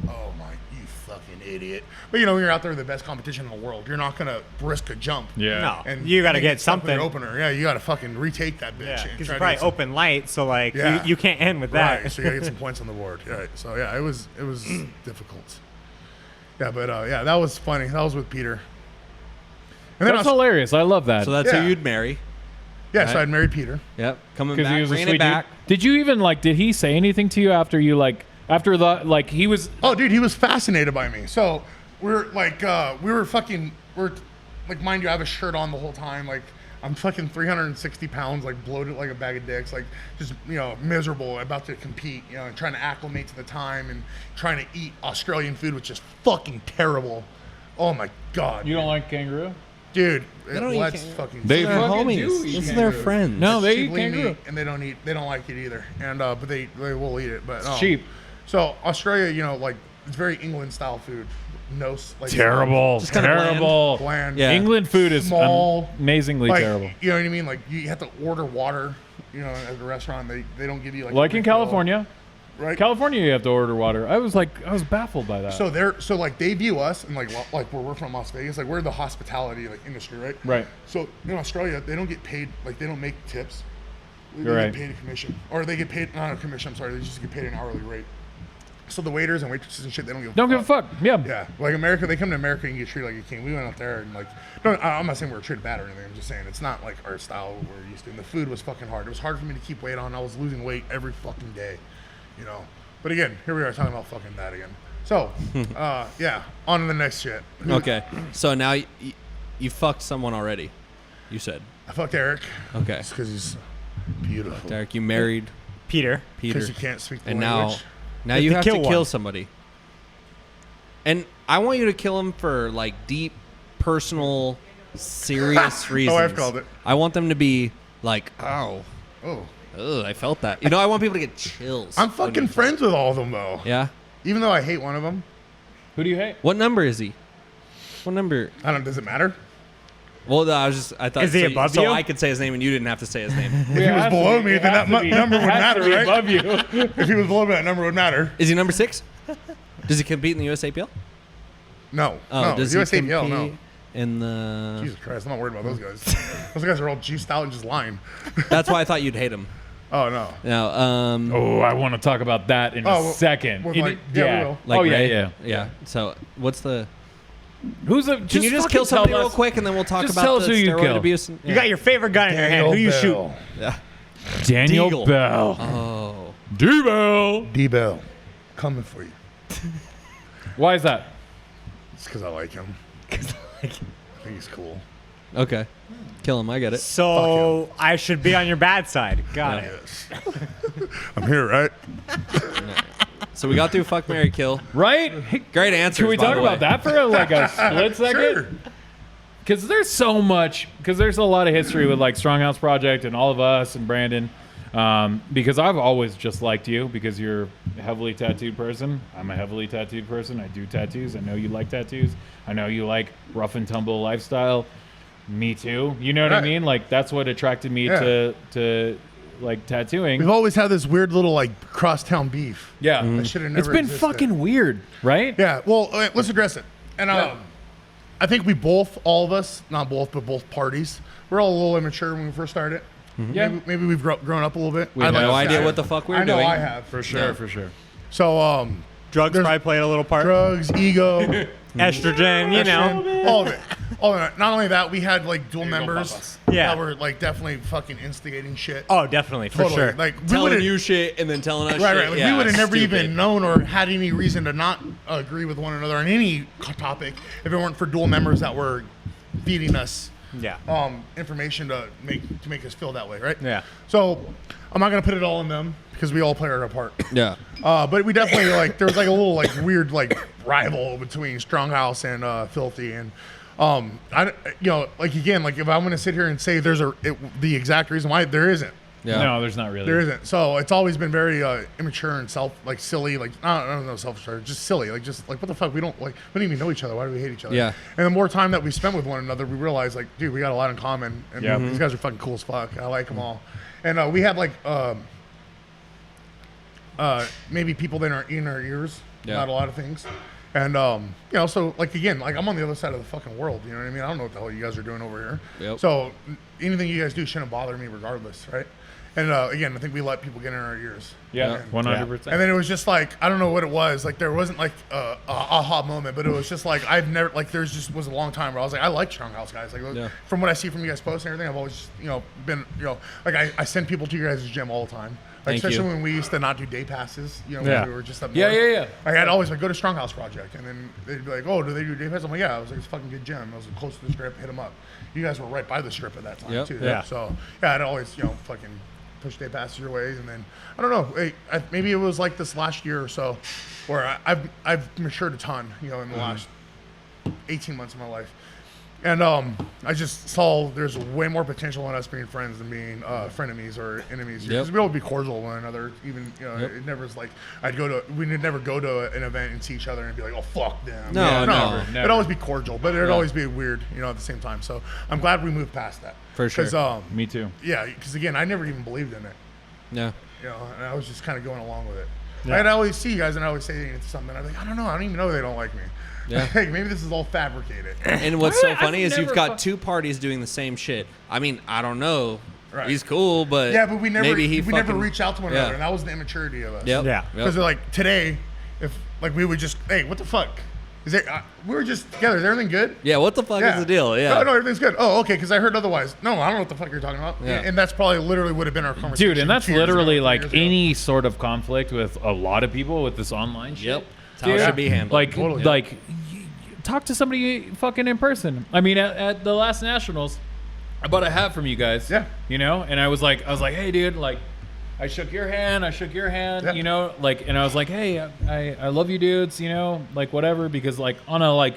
S3: oh my, you fucking idiot! But when you're out there with the best competition in the world, you're not gonna risk a jump.
S1: yeah.
S4: No.
S3: And
S4: You gotta
S3: think
S4: get
S3: it's something
S4: something.
S3: opener. Yeah, you gotta fucking retake that bitch.
S4: Yeah,
S3: and
S4: because
S3: try
S4: it's
S3: to
S4: probably
S3: get some-
S4: open light, so like
S3: Yeah.
S4: you can't end with that.
S3: Right, so you gotta get some points on the board. Right. So yeah, it was difficult. Yeah, but that was funny. That was with Peter. And then
S1: That's hilarious. I love that.
S2: So that's
S3: Yeah.
S2: who you'd marry.
S3: yeah, so I'd married Peter.
S2: Yep. Coming
S1: Because
S2: back,
S1: he was a
S2: bringing
S1: sweet
S2: it back.
S1: dude. Did you even did he say anything to you after he was
S3: Oh, dude, he was fascinated by me. So we're like, we're mind you, I have a shirt on the whole time. Like, I'm fucking 360 pounds, like bloated like a bag of dicks, like just, miserable, about to compete, and trying to acclimate to the time and trying to eat Australian food, which is fucking terrible. Oh my God.
S1: You don't like kangaroo?
S3: Dude,
S2: don't eat
S3: let's
S2: kangaroo.
S3: fucking
S1: They
S2: They're
S1: fucking
S2: homies.
S1: do eat
S2: This is
S1: kangaroo.
S2: their friends.
S1: No, they eat
S3: cheaply
S1: kangaroo.
S3: meat, and they don't like it either. And but they will eat it. But
S1: It's cheap.
S3: So Australia, it's very England style food. No, like
S1: Terrible.
S2: Just kinda bland.
S1: Terrible.
S3: bland.
S2: Yeah.
S1: England food is
S3: Small,
S1: amazingly
S3: like,
S1: terrible.
S3: You know what I mean? Like, you have to order water. At the restaurant, they don't give you
S1: Like
S3: a
S1: in
S3: refill,
S1: California.
S3: right?
S1: California, you have to order water. I was baffled by that.
S3: So they view us, and like where we're from, Las Vegas, like we're the hospitality industry, right?
S1: Right.
S3: So in Australia, they don't get paid, like they don't make tips. They
S1: You're right.
S3: get paid a commission, or they get paid not a commission. I'm sorry, they just get paid an hourly rate. So the waiters and waitresses and shit, they
S1: don't give a fuck. Yeah.
S3: Yeah, like America, they come to America and you get treated like a king. We went out there and I'm not saying we were treated bad or anything. I'm just saying it's not like our style we're used to. And the food was fucking hard. It was hard for me to keep weight on. I was losing weight every fucking day, But again, here we are talking about fucking that again. So, yeah, on to the next shit.
S2: Okay. So now you fucked someone already. You said.
S3: I fucked Eric.
S2: Okay.
S3: Just because he's beautiful.
S2: Derek, you married
S4: Peter.
S2: Peter.
S3: Because you can't speak the
S2: And
S3: language.
S2: now you
S4: to
S2: have to
S4: kill
S2: kill
S4: one.
S2: somebody. And I want you to kill him for deep, personal, serious reasons.
S3: Oh, I've called it.
S2: I want them to be like, oh,
S3: Oh,
S2: ugh, I felt that. I want people to get chills.
S3: I'm fucking friends with all of them though.
S2: Yeah.
S3: Even though I hate one of them.
S1: Who do you hate?
S2: What number is he? What number?
S3: I don't. Does it matter?
S2: Well, I thought.
S4: Is he
S2: so,
S4: above
S2: so
S4: you?
S2: I could say his name and you didn't have to say his name.
S3: If he was below me, then that number would matter, right?
S1: Above you.
S3: If he was below me, that number would matter.
S2: Is he number 6? Does he compete in the USAPL?
S3: No.
S2: Oh,
S3: no.
S2: does he
S3: USAPL,
S2: compete
S3: no.
S2: in the?
S3: Jesus Christ, I'm not worried about those guys. Those guys are all juiced out and just lying.
S2: That's why I thought you'd hate him.
S3: Oh, no.
S2: Now,
S1: Oh, I want to talk about that in a second.
S3: with, yeah, we will.
S2: like
S1: oh yeah,
S2: Ray?
S1: yeah.
S2: yeah. So what's the?
S1: Who's the?
S2: Can you just kill somebody real quick and then we'll talk
S1: just
S2: about
S1: tell us
S2: the
S1: who you
S2: steroid
S1: kill.
S2: abuse? And,
S4: You got your favorite gun in your hand. Who you shoot?
S2: yeah.
S1: Daniel
S2: Deagle.
S1: Bell.
S2: Oh.
S1: D-Bell.
S3: D-Bell, coming for you.
S1: Why is that?
S3: It's because I like him. I think he's cool.
S2: Okay. Kill him. I get it.
S4: So I should be on your bad side. Got it.
S3: Yes. I'm here, right?
S2: So we got through fuck, marry, kill.
S1: Right?
S2: Great answers.
S1: Can we
S2: by
S1: talk
S2: the
S1: about
S2: way.
S1: that for like a split second?
S3: Sure.
S1: Because there's so much. Because there's a lot of history with like StrongHouse Project and all of us and Brandon. Because I've always just liked you because you're a heavily tattooed person. I'm a heavily tattooed person. I do tattoos. I know you like tattoos. I know you like rough and tumble lifestyle. Me too. You know what I
S3: Right.
S1: mean? Like that's what attracted me
S3: Yeah.
S1: to like tattooing.
S3: We've always had this weird little like crosstown beef.
S1: Yeah.
S3: That should have never
S1: It's been
S3: existed.
S1: fucking weird, right?
S3: Yeah. Well, let's address it. And I think we both, all of us, not both, but both parties, we're all a little immature when we first started.
S1: Yeah.
S3: Maybe we've grown up a little bit.
S2: We have
S3: I'd
S2: no
S3: like to
S2: idea
S3: say.
S2: what the fuck we were
S3: I know
S2: doing.
S3: I have.
S1: For sure, for sure.
S3: So,
S4: Drugs
S3: There's-
S4: probably played a little part.
S3: drugs, ego,
S4: Estrogen, you know.
S3: all of it. All of it. Not only that, we had like dual
S1: go,
S3: members
S1: Papas.
S4: Yeah.
S3: that were like definitely fucking instigating shit.
S4: Oh, definitely, for
S3: Totally.
S4: sure.
S3: Like we
S2: Telling
S3: would've-
S2: you shit and then telling us
S3: Right,
S2: shit.
S3: right. Like,
S2: Yeah,
S3: we would have never
S2: stupid.
S3: even known or had any reason to not agree with one another on any topic if it weren't for dual members that were feeding us
S4: Yeah.
S3: information to make us feel that way, right?
S4: Yeah.
S3: So I'm not gonna put it all on them because we all play our part.
S2: Yeah.
S3: But we definitely like there was like a little like weird like rival between StrongHouse and Filthy and I like again like if I'm gonna sit here and say there's the exact reason why there isn't.
S2: Yeah.
S1: No, there's not really.
S3: There isn't. So it's always been very immature and silly, like I don't know, self-assured, just silly, like what the fuck? We don't even know each other. Why do we hate each other?
S2: Yeah.
S3: And the more time that we spent with one another, we realized like, dude, we got a lot in common, and
S1: Yeah.
S3: these guys are fucking cool as fuck. I like them all, and we had like maybe people that are in our ears
S2: Yeah.
S3: about a lot of things. And so like again, like I'm on the other side of the fucking world. You know what I mean? I don't know what the hell you guys are doing over here.
S2: Yep.
S3: So anything you guys do shouldn't bother me, regardless, right? And again, I think we let people get in our ears.
S1: Yeah,
S3: And-
S1: 100%.
S3: And then it was just like I don't know what it was. Like there wasn't like a aha moment, but it was just like I've never like there's just was a long time where I was like I like StrongHouse guys. Like
S2: Yeah.
S3: from what I see from you guys posts and everything, I've always been like I send people to your guys' gym all the time. Like
S2: Thank
S3: especially
S2: you.
S3: when we used to not do day passes.
S1: Yeah.
S3: When we were just up
S1: Yeah,
S3: north.
S1: yeah, yeah.
S3: Like I'd always like go to StrongHouse Project, and then they'd be like, "Oh, do they do day passes?" I'm like, "Yeah." I was like, "It's a fucking good gym." I was like, close to the strip. Hit them up. You guys were right by the strip at that time
S2: Yep.
S3: too.
S4: Yeah.
S3: So yeah, I'd always fucking push day passes your ways, and then I don't know. Maybe it was like this last year or so, where I've matured a ton. In the last 18 months of my life. And I just saw there's way more potential in us being friends than being frenemies or enemies. Because
S2: Yep.
S3: we all be cordial with one another. Even
S2: Yep.
S3: it never was like we'd never go to an event and see each other and be like, oh fuck them.
S2: No,
S3: Yeah,
S2: no.
S1: Never.
S3: It'd always be cordial, but it'd
S2: Yeah.
S3: always be weird, at the same time. So I'm glad we moved past that.
S2: For sure.
S3: Because
S1: Me too.
S3: yeah, because again, I never even believed in it.
S2: Yeah.
S3: And I was just kind of going along with it.
S4: Yeah.
S3: I'd always see you guys and I always say something. I'm like, I don't know. I don't even know they don't like me.
S2: Yeah.
S3: Like, maybe this is all fabricated.
S2: And what's so
S1: I've
S2: funny is you've
S1: never
S2: got
S1: fu-
S2: two parties doing the same shit. I mean, I don't know.
S3: Right.
S2: He's cool, but
S3: Yeah, but we never
S2: maybe he
S3: never
S2: fucking-
S3: reach out to one
S2: Yeah.
S3: another, and that was the immaturity of us.
S2: Yep.
S4: Yeah.
S3: Because like today, if like we would just, hey, what the fuck? Is there? We were just together. Is everything good?
S2: Yeah, what the fuck is the deal? Yeah.
S3: No, everything's good. Oh, okay. Because I heard otherwise. No, I don't know what the fuck you're talking about.
S2: Yeah.
S3: And that's probably literally would have been our conversation.
S1: Dude, and that's
S3: 2 years
S1: literally
S3: ago, 3
S1: like
S3: years ago.
S1: any sort of conflict with a lot of people with this online shit.
S2: Yep. That's how it should be handled.
S1: Like,
S3: Totally.
S1: talk to somebody fucking in person. I mean, at the last nationals, I bought a hat from you guys.
S3: Yeah.
S1: And I was like, hey, dude, like, I shook your hand,
S3: Yeah.
S1: and I was like, hey, I love you dudes, like whatever, because like on a like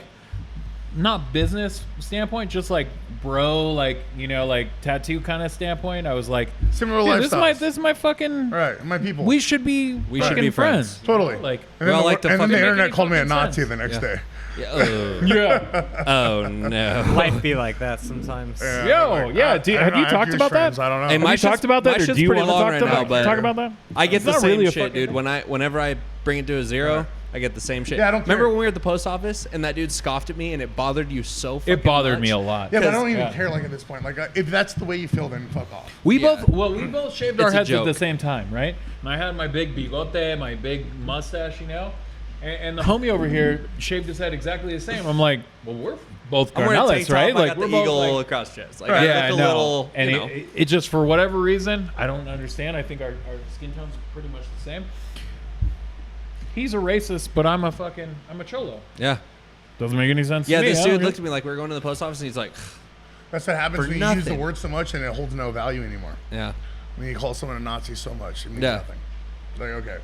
S1: not business standpoint, just like bro, like like tattoo kind of standpoint, I was like,
S3: Similar
S1: dude,
S3: lifestyles.
S1: this is my fucking.
S3: Right, my people.
S1: We should be.
S2: We should
S1: fucking
S2: be friends.
S3: totally.
S1: Like,
S3: and
S2: We're all
S3: then,
S2: like the
S3: and then the
S2: fucking-
S3: internet
S1: Making
S3: called me a
S1: fucking
S3: Nazi
S1: sense.
S3: the next
S2: Yeah.
S3: day.
S2: Yeah.
S1: yeah.
S2: Oh no.
S4: Life be like that sometimes.
S3: Yeah,
S1: Yo,
S3: like,
S1: yeah.
S3: I
S1: Have you
S3: have
S1: talked
S3: Jewish
S1: about
S3: friends,
S1: that?
S3: I don't know.
S2: Hey,
S1: Have
S2: my
S1: you talked
S2: shit's-
S1: about
S2: my
S1: that, or
S2: shit's
S1: do you
S2: pretty
S1: want to
S2: long
S1: talk
S2: right
S1: about,
S2: now, but-
S1: talk about that?
S2: I get
S1: It's
S2: the
S1: not
S2: same
S1: really a
S2: shit,
S1: fucking-
S2: dude. Whenever I bring it to a zero, I get the same shit.
S3: Yeah, I don't care.
S2: Remember when we were at the post office and that dude scoffed at me and it bothered you so fucking
S1: It bothered
S2: much?
S1: me a lot.
S3: yeah, but I
S2: 'cause-
S3: don't even
S1: yeah.
S3: care. Like at this point, like if that's the way you feel, then fuck off.
S1: We
S2: Yeah.
S1: we both shaved our
S2: It's a
S1: heads at the
S2: joke.
S1: same time, right? And I had my big bigote, my big mustache, and the homie over here shaved his head exactly the same. I'm like, well, we're both
S2: I'm wearing a tank
S1: Garnelis,
S2: top,
S1: right?
S2: I
S1: Like
S2: got
S1: we're
S2: the
S1: both
S2: eagle
S1: like,
S2: across chest. Like
S3: Right.
S2: I
S1: yeah,
S2: look
S1: no.
S2: a little,
S1: And
S2: you know.
S1: it just for whatever reason, I don't understand. I think our skin tone's pretty much the same. He's a racist, but I'm a cholo.
S2: Yeah.
S1: Doesn't make any sense.
S2: Yeah,
S1: to me.
S2: this
S1: I don't
S2: dude
S1: get-
S2: looked at me like we were going to the post office and he's like,
S3: That's what happens
S2: For
S3: when you use the
S2: nothing.
S3: word so much and it holds no value anymore.
S2: yeah.
S3: When you call someone a Nazi so much, it means
S2: Yeah.
S3: nothing. Like, okay.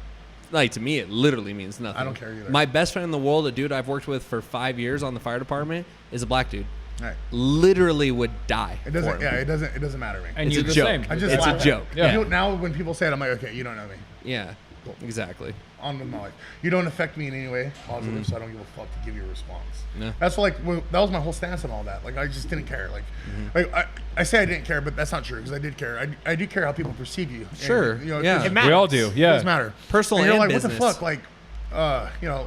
S2: like to me, it literally means nothing.
S3: I don't care either.
S2: My best friend in the world, a dude I've worked with for 5 years on the fire department, is a black dude.
S3: Right.
S2: Literally would die.
S3: It doesn't.
S2: for him.
S3: Yeah, it doesn't matter to me.
S1: And
S2: It's
S1: you're
S2: a
S1: the
S2: joke.
S1: same.
S3: I just
S2: It's a
S3: laugh at it.
S2: joke.
S1: Yeah.
S3: Now when people say it, I'm like, okay, you don't know me.
S2: Yeah,
S3: Cool.
S2: exactly.
S3: On with my life. You don't affect me in any way positive, so I don't give a fuck to give you a response.
S2: Yeah.
S3: That's like that was my whole stance on all that. Like I just didn't care. Like I say I didn't care, but that's not true because I did care. I do care how people perceive you. And,
S2: Sure.
S3: you know,
S2: Yeah.
S3: it
S4: matters.
S1: We all do.
S3: It
S1: Yeah.
S3: doesn't matter.
S2: Personal
S3: and you're
S2: and
S3: like,
S2: business.
S3: what the fuck? Like, you know,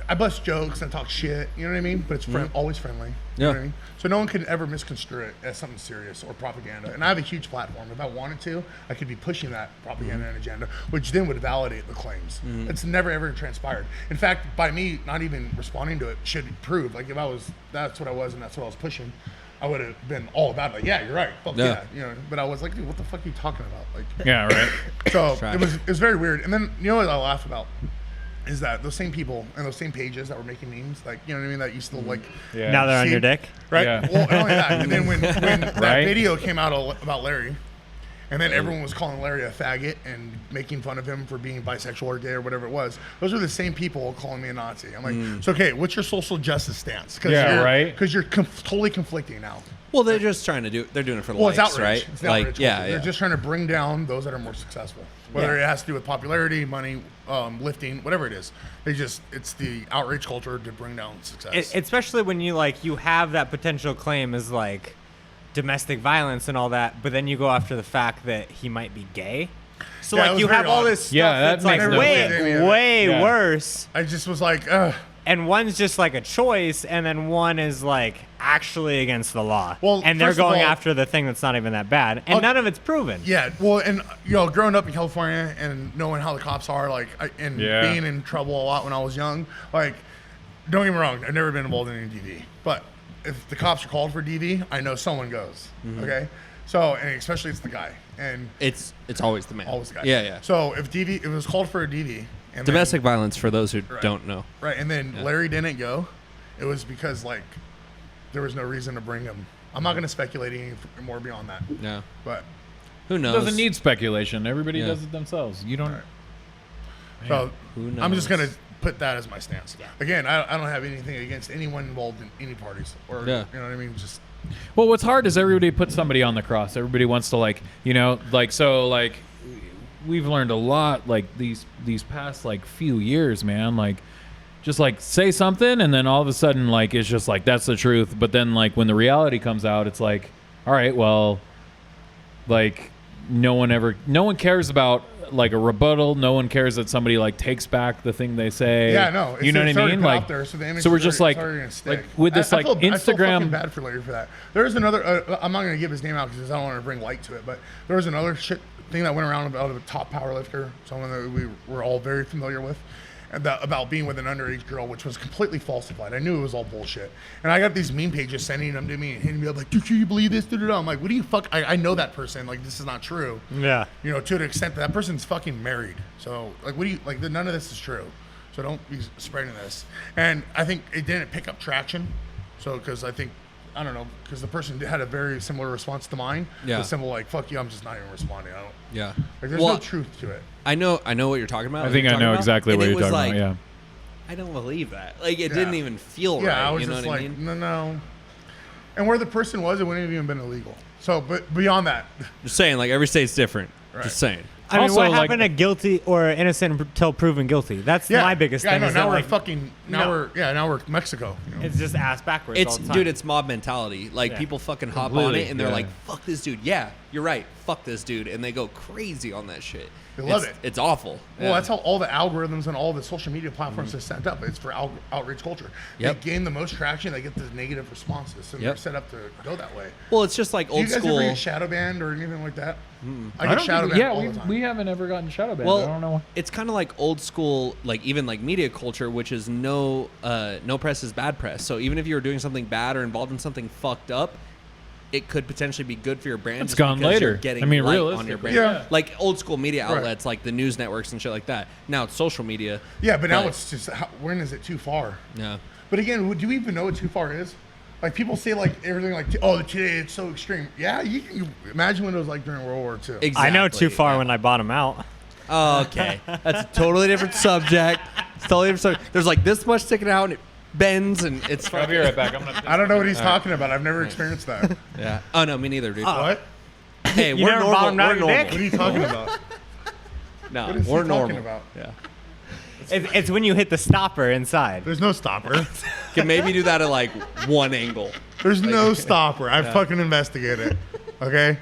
S3: I bust jokes and talk shit. You know what I mean? But it's always friendly. You know
S2: Yeah.
S3: what I mean? So no one could ever misconstrue it as something serious or propaganda. And I have a huge platform. If I wanted to, I could be pushing that propaganda and agenda, which then would validate the claims. It's never ever transpired. In fact, by me not even responding to it should prove, like if that's what I was and that's what I was pushing, I would have been all about it. Like, yeah, you're right. Fuck
S2: Yeah.
S3: yeah. You know, but I was like, dude, what the fuck are you talking about? Like,
S1: Yeah, right.
S3: so
S2: Trash.
S3: it was very weird. And then you know what I laugh about is that those same people and those same pages that were making memes, like, you know what I mean, that used to like,
S1: Yeah.
S4: Now they're on
S3: See?
S4: your dick.
S3: right?
S1: Yeah.
S3: Well, not only that, and then when that
S1: Right?
S3: video came out about Larry, and then everyone was calling Larry a faggot and making fun of him for being bisexual or gay or whatever it was. Those are the same people calling me a Nazi. I'm like, so okay, what's your social justice stance?
S1: Yeah, right.
S3: Because you're totally conflicting now.
S2: Well, they're just trying to they're doing it for
S3: Well,
S2: likes,
S3: it's outrage.
S2: right?
S3: It's an outrage
S2: yeah,
S3: culture.
S2: yeah.
S3: They're just trying to bring down those that are more successful. Whether it has to do with popularity, money, lifting, whatever it is. It's the outrage culture to bring down success.
S4: Especially when you have that potential claim as like domestic violence and all that, but then you go after the fact that he might be gay. So
S3: Yeah, it
S4: like
S3: was
S4: you
S3: very
S4: have all
S3: odd.
S4: this stuff
S1: Yeah, that
S4: that's like
S1: makes no
S3: sense.
S4: way
S1: Yeah.
S4: worse.
S3: I just was like, ugh.
S4: And one's just like a choice, and then one is like actually against the law.
S3: Well,
S4: and they're
S3: first of
S4: going
S3: all-
S4: after the thing that's not even that bad, and
S3: I'll-
S4: none of it's proven.
S3: Yeah, well, and you know, growing up in California and knowing how the cops are, like, and
S1: Yeah.
S3: being in trouble a lot when I was young, like, don't get me wrong, I've never been involved in any DV, but if the cops are called for DV, I know someone goes. Okay, so and especially it's the guy, and
S2: It's always the man.
S3: always the guy.
S2: Yeah, yeah.
S3: So if it was called for a DV, and
S2: Domestic violence for those who
S3: Right.
S2: don't know.
S3: then, right, and then Larry didn't go, it was because like there was no reason to bring him. I'm not going to speculate any more beyond that,
S2: Yeah.
S3: but.
S2: Who
S1: It
S2: knows?
S1: doesn't need speculation. Everybody
S2: Yeah.
S1: does it themselves. You don't.
S3: Right. So
S2: Who
S3: I'm just
S2: knows?
S3: gonna put that as my stance. Again, I don't have anything against anyone involved in any parties, or
S2: Yeah.
S3: you know what I mean. Just
S1: Well, what's hard is everybody puts somebody on the cross. Everybody wants to we've learned a lot like these past like few years, man. Like just like say something and then all of a sudden like it's just like that's the truth. But then like when the reality comes out, it's like, all right, well, like no one cares about like a rebuttal. No one cares that somebody like takes back the thing they say.
S3: yeah, no,
S1: you know what I
S3: already
S1: mean?
S3: put
S1: Like
S3: out there, so, the image
S1: so we're
S3: is
S1: just
S3: already-
S1: like
S3: it's already gonna stick.
S1: with this
S3: I
S1: like
S3: feel fucking
S1: Instagram.
S3: bad for Larry for that. There was another. I'm not gonna give his name out because I don't want to bring light to it. But there was another shit thing that went around about a top powerlifter, someone that we were all very familiar with, and about being with an underage girl, which was completely falsified. I knew it was all bullshit. And I got these meme pages sending them to me and hitting me up like, "Dude, can you believe this?" I'm like, "What do you fuck? I know that person. Like, this is not true."
S4: Yeah.
S3: You know, to the extent that person's fucking married. So, like, what do you like? None of this is true. So don't be spreading this. And I think it didn't pick up traction. So, because I think, I don't know, because the person had a very similar response to mine.
S2: Yeah.
S3: The simple like, "Fuck you, I'm just not even responding." I don't.
S2: Yeah.
S3: Like, there's
S2: Well,
S3: no truth to it.
S2: I know what you're talking about.
S1: I think I know exactly what you're talking about. Yeah.
S2: I don't believe that. Like it
S3: Yeah.
S2: didn't even feel
S3: Yeah,
S2: right.
S3: I was
S2: You know
S3: just
S2: what
S3: like,
S2: I mean?
S3: no. And where the person was, it wouldn't have even been illegal. So, but beyond that,
S2: Just saying, like every state's different.
S3: Right.
S2: Just saying.
S4: I mean,
S1: Also,
S4: what
S1: like-
S4: happened to guilty or innocent until proven guilty? That's
S3: yeah,
S4: my biggest
S3: yeah,
S4: thing.
S3: No,
S4: is
S3: now
S4: that,
S3: we're
S4: like,
S3: fucking. Now we're Mexico. You know?
S4: it's just ass backwards.
S2: It's
S4: all the time.
S2: dude, it's mob mentality. Like
S4: Yeah.
S2: people fucking hop on
S1: Completely,
S2: it and they're
S1: yeah.
S2: like, "Fuck this dude." Yeah, you're right. Fuck this dude, and they go crazy on that shit.
S3: They love
S2: It's-
S3: it.
S2: It's awful.
S3: Well,
S2: Yeah.
S3: that's how all the algorithms and all the social media platforms are set up. It's for outrage culture.
S2: Yep.
S3: They gain the most traction. They get the negative responses, and
S2: Yep.
S3: they're set up to go that way.
S2: Well, it's just like
S3: Do
S2: old
S3: you guys
S2: school.
S3: ever get shadow banned or anything like that? I
S1: I
S3: get
S1: don't
S3: shadow
S1: think,
S3: banned
S1: yeah,
S3: all the time.
S1: we haven't ever gotten shadow banned. I
S2: Well,
S1: don't know.
S2: it's kind of like old school, like even like media culture, which is no press is bad press. So even if you were doing something bad or involved in something fucked up, it could potentially be good for your brand.
S1: It's
S2: just
S1: gone
S2: because
S1: later.
S2: You're getting
S1: I mean,
S2: light on your
S1: realistically,
S2: brand.
S3: yeah.
S2: Like old school media
S3: Right.
S2: outlets, like the news networks and shit like that. Now it's social media.
S3: Yeah, but now it's just when is it too far?
S2: Yeah.
S3: But again, do we even know what too far is? Like people say like everything like, oh, today it's so extreme. Yeah, you can imagine what it was like during World War II.
S2: Exactly.
S4: I know too far
S2: yeah.
S4: when I bought them out.
S2: Oh, okay. That's a totally different subject. It's totally different subject. There's like this much sticking out and it bends and it's
S1: I'll be right back. I'm gonna
S3: I don't know what he's talking about. I've never experienced that.
S2: Yeah. Oh, no, me neither, dude.
S3: What?
S2: Hey,
S4: You
S2: we're
S4: never
S2: normal.
S4: bottomed out
S2: We're
S4: your
S2: normal.
S4: dick?
S3: What are you talking about?
S2: No,
S3: What is he
S2: we're
S3: talking
S2: normal.
S3: about?
S2: Yeah.
S4: It's when you hit the stopper inside.
S3: There's no stopper.
S2: Can maybe do that at like one angle.
S3: There's no stopper. I fucking investigated. Okay?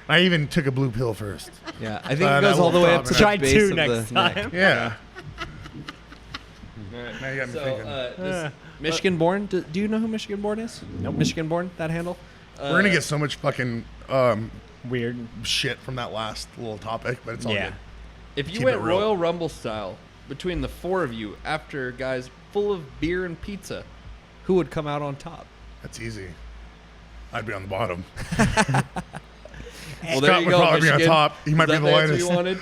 S3: I even took a blue pill first.
S2: Yeah. I think
S3: That
S2: it goes all the
S3: won't
S2: way up
S3: stop
S2: to
S3: me.
S2: the
S4: Try
S2: base
S4: 2
S2: of
S4: next
S2: the neck.
S4: time.
S3: Yeah. Now you got me
S2: So,
S3: thinking.
S2: this Michigan Born. Do you know who Michigan Born is? Nope. Michigan Born. That handle.
S3: We're gonna get so much fucking
S4: Weird.
S3: shit from that last little topic, but it's all
S4: Yeah.
S3: good.
S2: If you
S3: Keep
S2: went
S3: it real.
S2: Royal Rumble style between the 4 of you after guys full of beer and pizza, who would come out on top?
S3: That's easy. I'd be on the bottom.
S2: Well,
S3: Scott would probably be on
S2: Michigan.
S3: top. He might
S2: Is
S3: be
S2: that
S3: the
S2: answer
S3: lightest.
S2: you wanted?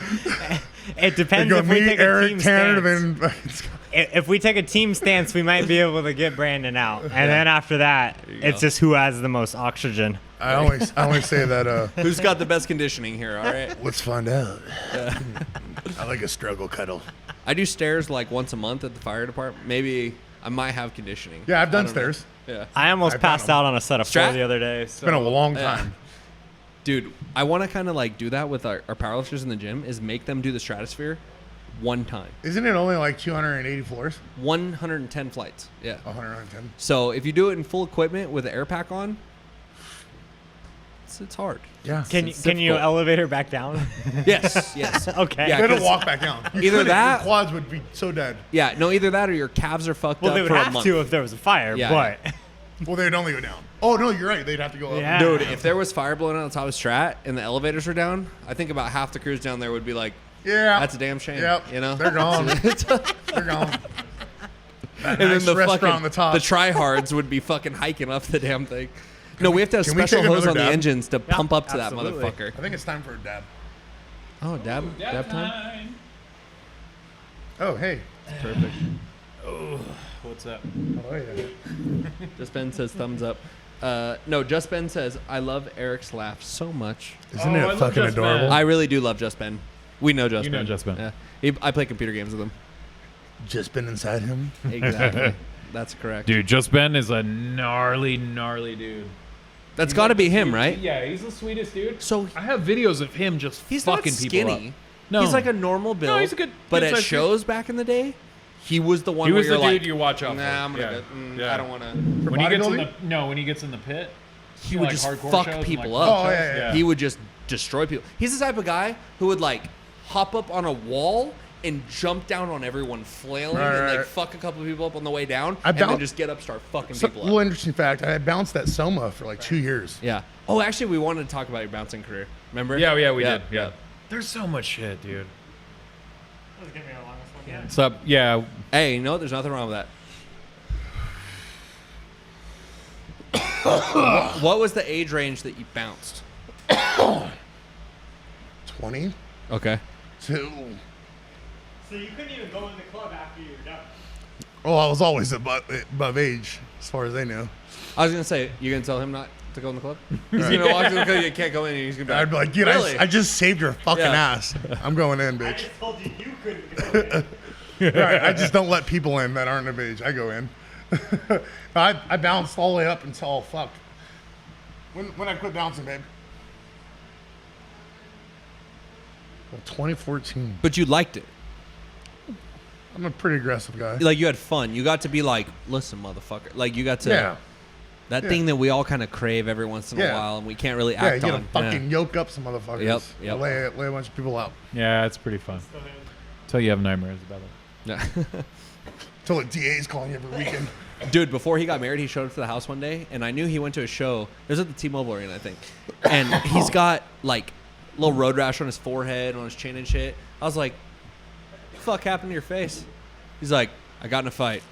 S4: It
S3: They
S4: depends
S3: go
S4: if we
S3: me,
S4: take a
S3: Eric,
S4: team
S3: Tanner,
S4: stance.
S3: then
S4: If we take a team stance, we might be able to get Brandon out, and then after that,
S2: you
S4: it's
S2: go.
S4: just who has the most oxygen.
S3: I always say that.
S2: Who's got the best conditioning here? All right.
S3: Let's find out. I like a struggle cuddle.
S2: I do stairs like once a month at the fire department. Maybe I might have conditioning.
S3: Yeah, I've done
S2: I don't know.
S3: stairs.
S2: Yeah.
S4: I almost
S3: I've
S4: passed
S3: done 'em.
S4: out on a set of
S2: Strat?
S4: 4 the other day.
S3: It's been a long time.
S2: Dude, I want to kind of like do that with our powerlifters in the gym is make them do the stratosphere one time.
S3: Isn't it only like 280 floors?
S2: 110 flights. Yeah.
S3: 110.
S2: So if you do it in full equipment with the air pack on, it's hard.
S3: Yeah.
S4: Can
S2: It's
S4: you
S2: difficult.
S4: elevator back down?
S2: Yes, yes.
S4: Okay.
S2: Yeah,
S3: They don't
S2: 'cause
S3: walk back down. You
S2: either
S3: couldn't.
S2: that-
S3: Your quads would be so dead.
S2: Yeah, no, either that or your calves are fucked
S4: Well,
S2: up
S4: they would
S2: for a
S4: have
S2: month.
S4: to if there was a fire,
S2: Yeah,
S4: but
S3: Well, they'd only go down. Oh no, you're right. They'd have to go up.
S4: Yeah.
S2: Dude, if there was fire blowing out the top of Strat and the elevators were down, I think about half the crews down there would be like,
S3: Yeah.
S2: that's a damn shame.
S3: Yep.
S2: You know?
S3: They're gone. They're gone. That
S2: And
S3: nice
S2: then the
S3: restaurant
S2: fucking
S3: on the top.
S2: the tryhards would be fucking hiking up the damn thing. No, we have to have
S3: can we
S2: special
S3: take
S2: hose
S3: another
S2: on the
S3: dab?
S2: engines to pump up to
S4: absolutely.
S2: that motherfucker.
S3: I think it's time for a dab.
S2: Oh, dab time.
S3: Oh, hey.
S2: Perfect.
S1: What's up?
S3: Oh, yeah.
S2: Just Ben says thumbs up. No, Just Ben says I love Eric's laugh so much.
S3: Isn't
S1: Oh, I
S3: it
S1: love
S3: fucking
S1: Just
S3: adorable?
S1: Ben.
S2: I really do love Just Ben. We know Just
S1: You
S2: Ben.
S1: know Just Ben.
S2: Yeah. I play computer games with him.
S3: Just been inside him.
S2: Exactly. That's correct.
S1: Dude, Just Ben is a gnarly dude.
S2: That's got to be him, right?
S1: Yeah, he's the sweetest dude.
S2: So
S1: I have videos of him just
S2: he's not
S1: fucking people
S2: skinny.
S1: up. No,
S2: He's like a normal build.
S1: he's a good-
S2: But
S1: good
S2: at
S1: size
S2: shows back in the day, he was the one
S1: He
S2: where
S1: was
S2: you're
S1: the
S2: like,
S1: dude you watch out
S2: nah,
S1: for.
S2: I'm gonna
S1: Yeah.
S2: go,
S1: Yeah.
S2: I don't want to.
S1: when he gets in
S3: bodybuilding?
S1: the when he gets in the pit,
S2: He would
S1: like
S2: just
S1: hardcore
S2: fuck
S1: shows and,
S2: people
S1: like,
S2: up.
S3: Oh, yeah.
S2: He would just destroy people. He's the type of guy who would like hop up on a wall and jump down on everyone flailing and like
S3: Right.
S2: fuck a couple of people up on the way down
S3: I
S2: and then
S3: boun-
S2: just get up start fucking
S3: So,
S2: people
S3: little
S2: up.
S3: interesting fact. I bounced at Soma for like 2 years.
S2: Yeah. Oh, actually, we wanted to talk about your bouncing career. Remember?
S1: yeah, we did. Yeah. There's so much shit, dude. So yeah,
S2: Hey, you know what? There's nothing wrong with that. What was the age range that you bounced?
S3: 20
S2: Okay.
S3: to.
S4: So you couldn't even go in the club after you were done.
S3: Oh, I was always above age, as far as they knew.
S2: I was gonna say, you gonna tell him not to go in the club? He's gonna walk to the club, you can't go in, and he's gonna be like,
S3: I'd be like, dude,
S2: really?
S3: I just saved your fucking
S2: Yeah.
S3: ass. I'm going in,
S4: I
S3: bitch.
S4: just told you you couldn't go in.
S3: Right, I just don't let people in that aren't of age. I go in. I bounced all the way up until fuck. When I quit bouncing, babe. Well, 2014.
S2: But you liked it.
S3: I'm a pretty aggressive guy.
S2: Like you had fun. You got to be like, listen, motherfucker. Like you got to
S3: Yeah.
S2: that
S3: Yeah.
S2: thing that we all kind of crave every once in a
S3: Yeah.
S2: while, and we can't really
S3: Yeah,
S2: act
S3: you gotta
S2: on.
S3: fucking yoke up some motherfuckers.
S2: Yep.
S3: Lay a bunch of people out.
S1: yeah, it's pretty fun. Until you have nightmares about it.
S2: Yeah.
S3: Till the DA's calling you every weekend.
S2: Dude, before he got married, he showed up to the house one day, and I knew he went to a show. It was at the T-Mobile Arena, I think. And he's got like a little road rash on his forehead, on his chin and shit. I was like, "What the fuck happened to your face?" He's like, "I got in a fight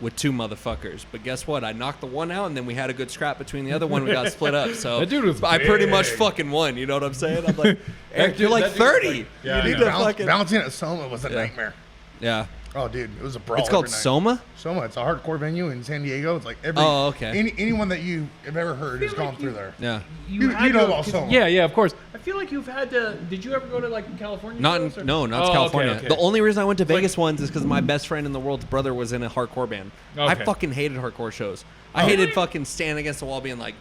S2: with 2 motherfuckers, but guess what? I knocked the one out, and then we had a good scrap between the other one. We got split up. So
S1: That dude was
S2: I pretty much
S1: big.
S2: fucking won. You know what I'm saying? I'm like, Eric,
S1: dude-
S2: you're like
S1: that dude was
S2: 30.
S1: like- yeah,
S2: you
S1: I
S2: need
S1: know.
S2: to fucking
S3: Bouncing at Soma was a nightmare.
S2: yeah.
S3: Oh, dude, it was a brawl.
S2: It's called
S3: every night.
S2: Soma.
S3: Soma. It's a hardcore venue in San Diego. It's like every.
S2: Oh, okay.
S3: Anyone that you have ever heard has gone through there.
S2: Yeah.
S3: You
S5: had
S3: know
S5: to-
S3: about Soma.
S1: Yeah, of course.
S5: I feel like you've had to. Did you ever go to like California?
S2: Not
S5: shows, or-
S2: not
S1: Oh,
S2: to California.
S1: okay.
S2: The only reason I went to Vegas once is because my best friend in the world's brother was in a hardcore band. I
S1: Okay.
S2: fucking hated hardcore shows. I hated fucking standing against the wall being like,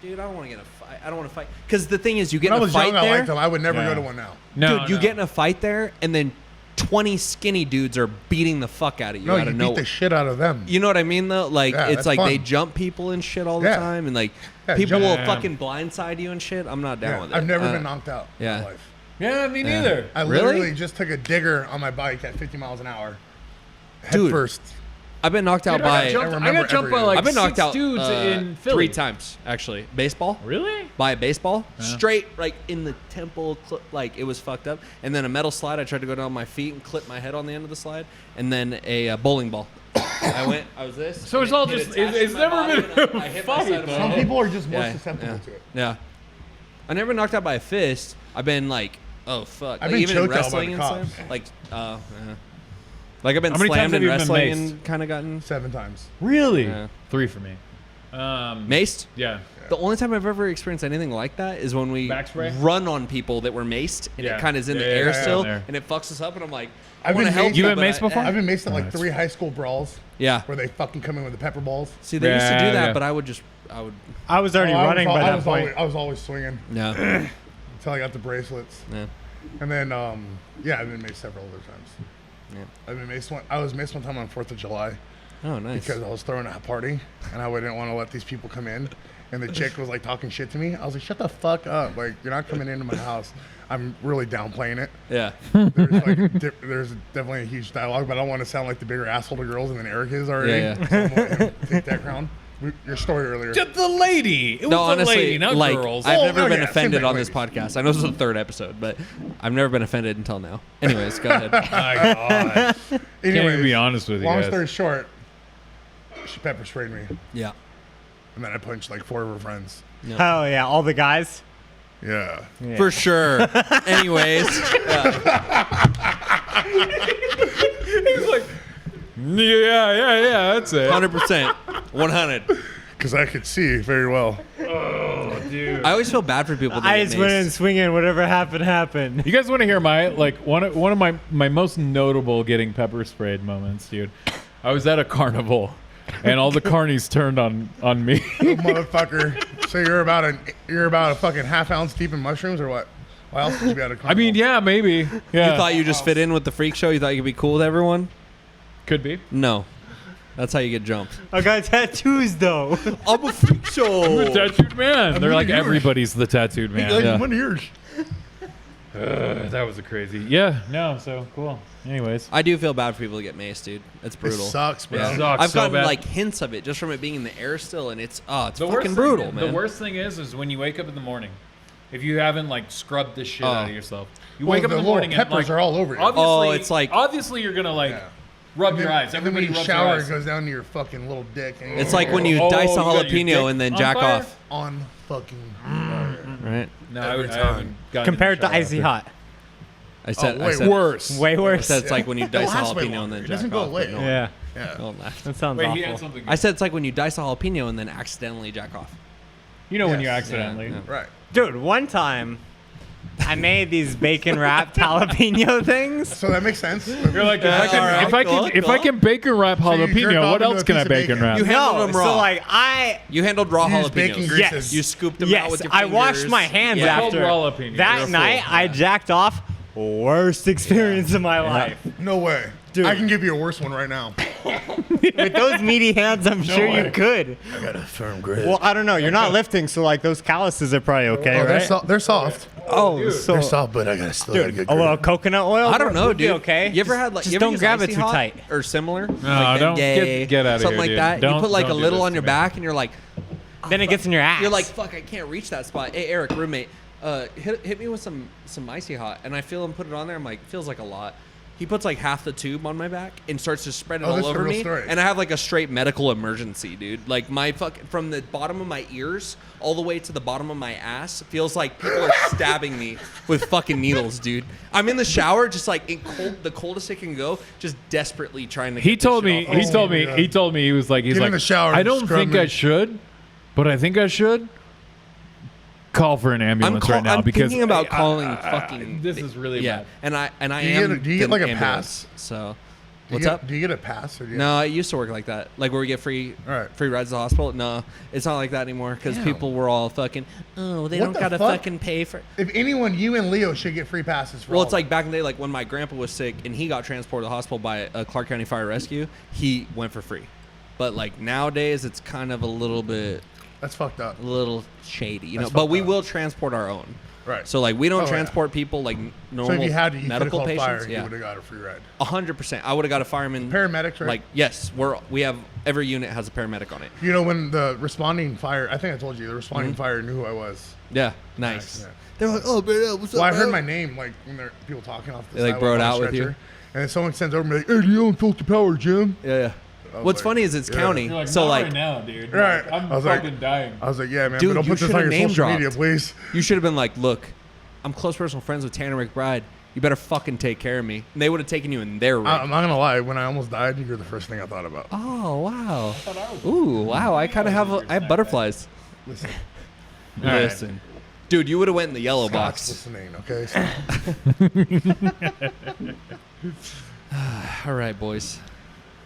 S2: dude, I don't want to get in a fight. I don't want to fight. Because the thing is, you get
S3: When I
S2: in a
S3: was
S2: fight
S3: young, I
S2: there.
S3: liked them. I would never
S1: Yeah.
S3: go to one now.
S1: No,
S2: Dude, you get in a fight there, and then 20 skinny dudes are beating the fuck out of you
S3: No,
S2: out
S3: you
S2: of
S3: beat
S2: nowhere.
S3: the shit out of them.
S2: You know what I mean, though? Like,
S3: Yeah,
S2: it's
S3: that's
S2: like they
S3: fun.
S2: jump people and shit all the
S3: Yeah.
S2: time, and like
S3: Yeah,
S2: people will
S1: jump-
S2: fucking blindside you and shit. I'm not down
S3: Yeah,
S2: with it.
S3: I've never been knocked out
S2: yeah.
S3: in my life.
S1: Yeah, me neither.
S3: I
S2: Really?
S3: literally just took a digger on my bike at 50 miles an hour. Head
S2: Dude.
S3: first.
S2: I've been knocked out
S5: Dude,
S2: by.
S5: I got
S3: remember
S5: jumped by
S3: every-
S5: like
S2: I've been knocked
S5: 6
S2: out
S5: dudes in Philly.
S2: 3 times actually. Baseball.
S5: Really?
S2: By a baseball, straight like in the temple, like it was fucked up. And then a metal slide. I tried to go down my feet and clip my head on the end of the slide. And then a bowling ball. I was this.
S5: So it's all just- it's never been a fight, though.
S3: Some people are just more
S2: Yeah,
S3: susceptible
S2: yeah,
S3: to it.
S2: yeah. I never been knocked out by a fist. I've been like, oh fuck.
S3: I've
S2: Like,
S3: been
S2: even in
S3: choked out by
S2: wrestling
S3: the
S2: and
S3: cops.
S2: stuff. Like, like I've been
S1: How many times
S2: slammed
S1: have
S2: in
S1: you been
S2: wrestling
S1: maced?
S2: and kind of gotten
S3: 7 times.
S1: Really?
S2: Yeah.
S1: 3 for me.
S2: maced.
S1: Yeah.
S2: The only time I've ever experienced anything like that is when we
S1: Back spray?
S2: run on people that were maced and
S1: Yeah.
S2: it kind of is in
S1: Yeah,
S2: the
S1: yeah,
S2: air
S1: yeah,
S2: still
S1: there.
S2: and it fucks us up and I'm like, I
S3: I've
S2: want to
S3: been
S2: help
S3: maced-
S2: you.
S1: You been
S2: but
S1: maced before?
S3: I've been maced at like
S1: Nice.
S3: 3 high school brawls
S2: Yeah.
S3: where they fucking come in with the pepper balls.
S2: See, they used to do
S1: Yeah,
S2: that,
S1: yeah.
S2: but I would.
S4: I was already running by that point.
S3: I was always swinging
S2: Yeah.
S3: until I got the bracelets.
S2: Yeah.
S3: And then, yeah, I've been maced several other times.
S2: Yeah.
S3: I've been maced I was maced one time on 4th of July
S2: Oh, nice.
S3: because I was throwing a party and I didn't want to let these people come in. And the chick was like talking shit to me. I was like, shut the fuck up. Like, you're not coming into my house. I'm really downplaying it.
S2: Yeah.
S3: There's definitely a huge dialogue, but I don't want to sound like the bigger asshole to girls, and then Eric is already.
S2: Yeah, yeah.
S3: So I'm letting him take that crown. Your story earlier.
S1: Just the lady. It was
S2: No,
S1: the
S2: honestly,
S1: lady, not
S2: like
S1: girls.
S2: I've
S3: Oh,
S2: never
S3: no,
S2: been
S3: yeah, same
S2: offended
S3: thing,
S2: on this
S3: ladies.
S2: podcast. I know this is the 3rd episode, but I've never been offended until now. Anyways, go ahead.
S1: My God. Can't
S3: Anyways,
S1: even be honest with you
S3: long
S1: guys.
S3: story short, she pepper sprayed me,
S2: Yeah.
S3: and then I punched like 4 of her friends.
S4: Hell yeah, all the guys.
S3: Yeah.
S4: Yeah.
S2: For sure. Anyways,
S1: Yeah, that's it.
S2: 100%, 100.
S3: Because I could see very well.
S1: Dude.
S2: I always feel bad for people that
S4: I
S2: get
S4: just went in
S2: maced.
S4: swinging. Whatever happened, happened.
S1: You guys want to hear my one of my most notable getting pepper sprayed moments, dude? I was at a carnival, and all the carnies turned on me.
S3: Motherfucker. So you're about a fucking half ounce deep in mushrooms or what? Why else would you be at a carnival?
S1: I mean, yeah, maybe. Yeah,
S2: You thought you just fit in with the freak show? You thought you could be cool with everyone?
S1: could be.
S2: No. That's how you get jumped.
S4: I got tattoos though.
S2: I'm a freak
S1: The
S2: show.
S1: tattooed man. They're
S3: one
S1: like
S3: of yours.
S1: everybody's the tattooed man.
S3: Like,
S1: Yeah.
S3: one of yours.
S1: That was a crazy. Yeah. No. So cool. Anyways.
S2: I do feel bad for people that get maced, dude. It's
S3: It
S2: brutal.
S3: sucks, bro.
S1: It sucks
S2: I've
S1: so
S2: gotten
S1: bad.
S2: like hints of it just from it being in the air still, and it's
S1: The
S2: fucking
S1: worst
S2: brutal,
S1: thing,
S2: man.
S1: The worst thing is when you wake up in the morning. If you haven't like scrubbed the shit out of
S2: Oh.
S1: yourself, you
S3: Well,
S1: wake up
S3: the
S1: in the
S3: little
S1: morning and
S3: peppers
S1: like
S3: are all over you.
S1: Obviously,
S2: Oh, it's like-
S1: obviously you're gonna like
S3: Yeah.
S1: rub your eyes.
S3: And then when
S1: Everybody
S3: you
S1: rubs
S3: shower,
S1: their
S3: it
S1: eyes.
S3: goes down to your fucking little dick. And
S2: It's like when you
S1: Oh,
S2: dice a
S1: you got your
S2: jalapeno
S1: dick
S2: and then
S1: on
S2: jack
S1: fire?
S2: off,
S3: on fucking.
S2: right?
S1: No,
S3: every
S1: I
S3: time.
S1: haven't gotten in
S4: Compared
S1: the
S4: to
S1: shower
S4: icy
S1: after.
S4: hot.
S2: I said,
S3: way
S2: I said
S1: Worse.
S4: Way
S2: I
S4: worse.
S2: said it's like when you dice a
S3: lasts way
S2: jalapeno and
S3: longer.
S2: then
S3: It
S2: jack
S3: doesn't go
S2: off.
S3: away.
S2: but no.
S4: Yeah,
S3: Yeah.
S2: Don't laugh.
S4: that sounds
S1: Wait,
S4: awful.
S1: he had something.
S2: I said it's like when you dice a jalapeno and then accidentally jack off.
S1: You know when you
S3: Yes.
S1: accidentally.
S2: Yeah,
S3: Right.
S4: Dude, one time I made these bacon wrapped jalapeno things.
S3: So that makes sense.
S1: You're like, if I can,
S2: alright,
S1: if I
S2: cool,
S1: can, if I
S2: cool.
S1: can bacon wrap
S3: So you jerk
S1: jalapeno,
S3: off
S1: what
S3: into
S1: else
S3: a
S1: can
S3: piece
S1: I
S3: of
S1: bacon
S3: bacon.
S1: wrap?
S2: You handled
S4: No,
S2: them
S4: so
S2: raw.
S4: like
S2: You handled raw
S3: Use
S2: jalapenos.
S3: bacon greases.
S4: Yes.
S2: You scooped them out with
S4: Yes,
S2: your
S4: I
S2: fingers.
S4: washed my hands
S2: Yeah.
S1: Called
S4: after.
S1: raw jalapeno.
S4: That
S1: They're
S4: night,
S1: full.
S4: I jacked off. Worst experience of my life.
S3: No way.
S4: Dude.
S3: I can give you a worse one right now.
S4: With those meaty hands, I'm sure
S3: way.
S4: you could.
S3: I got a firm grip.
S4: Well, I don't know. You're not lifting, so like those calluses are probably okay,
S3: Oh,
S4: right?
S3: they're soft.
S4: Oh, so
S3: They're soft, but I got still got a
S4: dude,
S3: good
S4: a little
S3: grip.
S4: coconut oil.
S2: I don't know,
S4: would be
S2: dude.
S4: Okay.
S2: You ever had like?
S4: just
S2: You ever
S4: don't
S2: use
S4: grab it
S2: Icy
S4: too
S2: Hot
S4: tight.
S2: or similar?
S1: No,
S2: like
S1: don't
S2: Bengay,
S1: get out of
S2: something
S1: here,
S2: like
S1: dude.
S2: that. You
S1: Don't-
S2: put like a
S1: don't do
S2: little
S1: this
S2: on
S1: to
S2: your
S1: me.
S2: back, and you're like,
S4: Then it gets in your ass.
S2: you're like, fuck, I can't reach that spot. Hey, Eric, roommate, hit me with some Icy Hot, and I feel him put it on there. I'm like, feels like a lot. He puts like half the tube on my back and starts to spread it
S3: Oh,
S2: all
S3: this is a
S2: over
S3: real
S2: me.
S3: story.
S2: And I have like a straight medical emergency, dude. Like my from the bottom of my ears all the way to the bottom of my ass feels like people are stabbing me with fucking needles, dude. I'm in the shower, just like the coldest it can go, just desperately trying to.
S1: He
S2: get this
S1: told
S2: shit
S1: me.
S2: off.
S1: He told
S3: my
S1: me.
S3: God.
S1: He told me. He was like. He's
S3: Get in
S1: like.
S3: the shower,
S1: I don't
S3: scrub
S1: think
S3: me."
S1: I should, but I think I should. Call for an ambulance right now
S2: I'm
S1: because
S2: thinking about calling fucking.
S5: This is really
S2: yeah,
S5: bad.
S2: and I
S3: Do you get
S2: am.
S3: a- do you get
S2: the
S3: like a
S2: ambulance,
S3: pass?
S2: So,
S3: Do you
S2: what's
S3: get-
S2: up?
S3: Do you get a pass or do you?
S2: No, it used to work like that. Like where we get free
S3: Right.
S2: free rides to the hospital. No, it's not like that anymore because
S3: Damn.
S2: people were all fucking, oh, they
S3: What
S2: don't
S3: the
S2: gotta
S3: fuck?
S2: fucking pay for.
S3: If anyone, you and Leo should get free passes for.
S2: Well,
S3: all
S2: it's
S3: of
S2: like back in the day, like when my grandpa was sick and he got transported to the hospital by a Clark County Fire Rescue, he went for free. But like nowadays, it's kind of a little bit,
S3: them. That's fucked up.
S2: a little shady, you know.
S3: That's
S2: But
S3: fucked
S2: we
S3: up.
S2: will transport our own.
S3: Right.
S2: So like we don't
S3: Oh, yeah.
S2: transport people like
S3: So
S2: normal
S3: if you had to, you could have
S2: medical
S3: called
S2: patients.
S3: fire. You
S2: Yeah,
S3: would have got a free ride.
S2: 100%. I would have got a fireman.
S3: Paramedics, right?
S2: Like yes, we have every unit has a paramedic on it.
S3: You know, when the responding fire, I think I told you, the responding fire knew who I was.
S2: Yeah, nice.
S3: Yeah.
S2: They're like, oh, man, what's up?
S3: Well, I heard
S2: bro?"
S3: my name, like, when they're people talking off the
S2: They, like,
S3: sidewalk
S2: broed
S3: on a
S2: out with you?
S3: stretcher. And then someone sends over me, like, hey, Leo, Filthy Power, Jim.
S2: Yeah.
S3: I was
S2: What's
S3: like,
S2: funny is it's
S3: yeah.
S2: county,
S5: You're like,
S2: so
S5: not
S2: like
S5: right now, dude.
S3: Right.
S5: Like, I'm
S3: I was like-
S5: fucking dying.
S3: I was like, yeah, man,
S2: Dude,
S3: but don't
S2: you
S3: put this
S2: shoulda
S3: on your
S2: name
S3: social
S2: dropped.
S3: media, please.
S2: you should have been like, look, I'm close personal friends with Tanner McBride. You better fucking take care of me. And they would have taken you in their rig.
S3: I'm not going to lie. When I almost died, you're the first thing I thought about.
S2: Oh wow! Ooh wow! I kind of I have butterflies.
S3: Listen.
S2: Listen, dude, you would have went in the yellow
S3: Scott's
S2: box.
S3: listening, okay? So,
S2: All right, boys.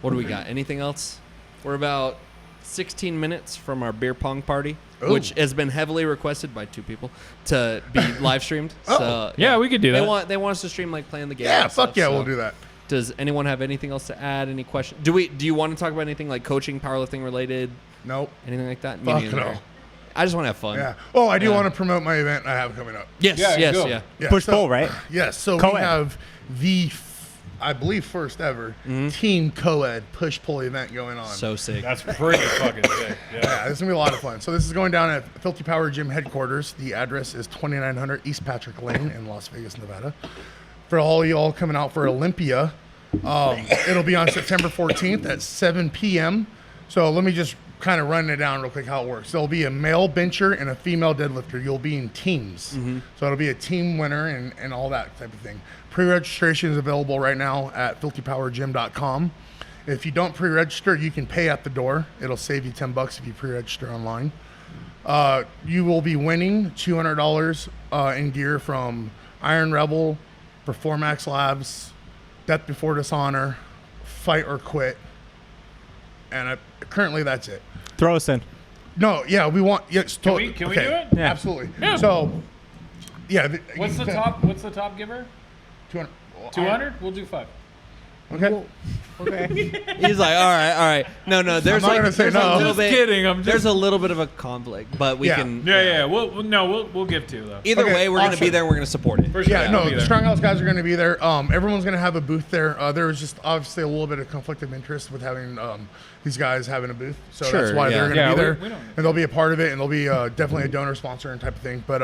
S2: What do we got? Anything else? We're about 16 minutes from our beer pong party,
S3: Ooh.
S2: which has been heavily requested by 2 people to be live streamed. So
S1: Yeah, we could do that.
S2: They want us to stream like playing the game.
S3: yeah,
S2: and
S3: fuck
S2: stuff,
S3: yeah,
S2: so-
S3: we'll do that.
S2: Does anyone have anything else to add? Any questions? Do you want to talk about anything like coaching, powerlifting related,
S3: Nope.
S2: anything like that?
S3: Fuck
S2: neither.
S3: no.
S2: I just want to have fun.
S3: Yeah. Oh, I do
S2: Yeah.
S3: want to promote my event I have coming up.
S2: Yes.
S5: Yeah,
S2: yes.
S5: go.
S2: Yeah.
S3: Yeah,
S4: Push
S3: so-
S4: pull, right?
S3: Yes. So we
S4: Co-ed.
S3: have the, I believe, first ever team co-ed push-pull event going on.
S2: So sick.
S5: That's pretty fucking sick. Yeah.
S3: Yeah, this is gonna be a lot of fun. So this is going down at Filthy Power Gym headquarters. The address is 2900 East Patrick Lane in Las Vegas, Nevada. For all y'all coming out for Olympia, it'll be on September 14th at 7 p.m. So let me just kind of run it down real quick how it works. There'll be a male bencher and a female deadlifter. You'll be in teams. So it'll be a team winner and all that type of thing. Pre-registration is available right now at filthypowergym.com. If you don't pre-register, you can pay at the door. It'll save you $10 if you pre-register online. You will be winning $200 in gear from Iron Rebel, Performax Labs, Death Before Dishonor, Fight or Quit, and currently that's it.
S4: Throw us in.
S3: No, yeah, we want. Yes,
S5: Can we do it?
S4: Yeah.
S3: Absolutely.
S5: Yeah.
S3: So, yeah.
S5: What's the top? What's the top giver?
S3: 200.
S5: 200. We'll do 5.
S3: Okay.
S2: He's like, all right. No, there's
S3: not
S2: like
S3: gonna say
S2: there's
S3: no.
S2: a
S3: I'm
S2: little
S1: just
S2: bit.
S1: kidding. I'm
S2: There's
S1: just.
S2: a little bit of a conflict, but we
S3: Yeah.
S2: can.
S1: Yeah.
S5: We'll give 2 though.
S2: Either
S3: Okay,
S2: way, we're gonna
S3: awesome.
S2: be there. and We're gonna support it.
S5: For sure.
S3: Yeah, no,
S5: I'll be
S3: the
S5: there.
S3: StrongHouse guys are going to be there. Everyone's going to have a booth there. There was just obviously a little bit of conflict of interest with having these guys having a booth, so
S2: Sure,
S3: that's why
S2: yeah.
S3: they're going to
S1: Yeah,
S3: be
S1: we-
S3: there,
S5: we don't-
S3: and they'll be a part of it, and they'll be definitely a donor sponsor and type of thing. But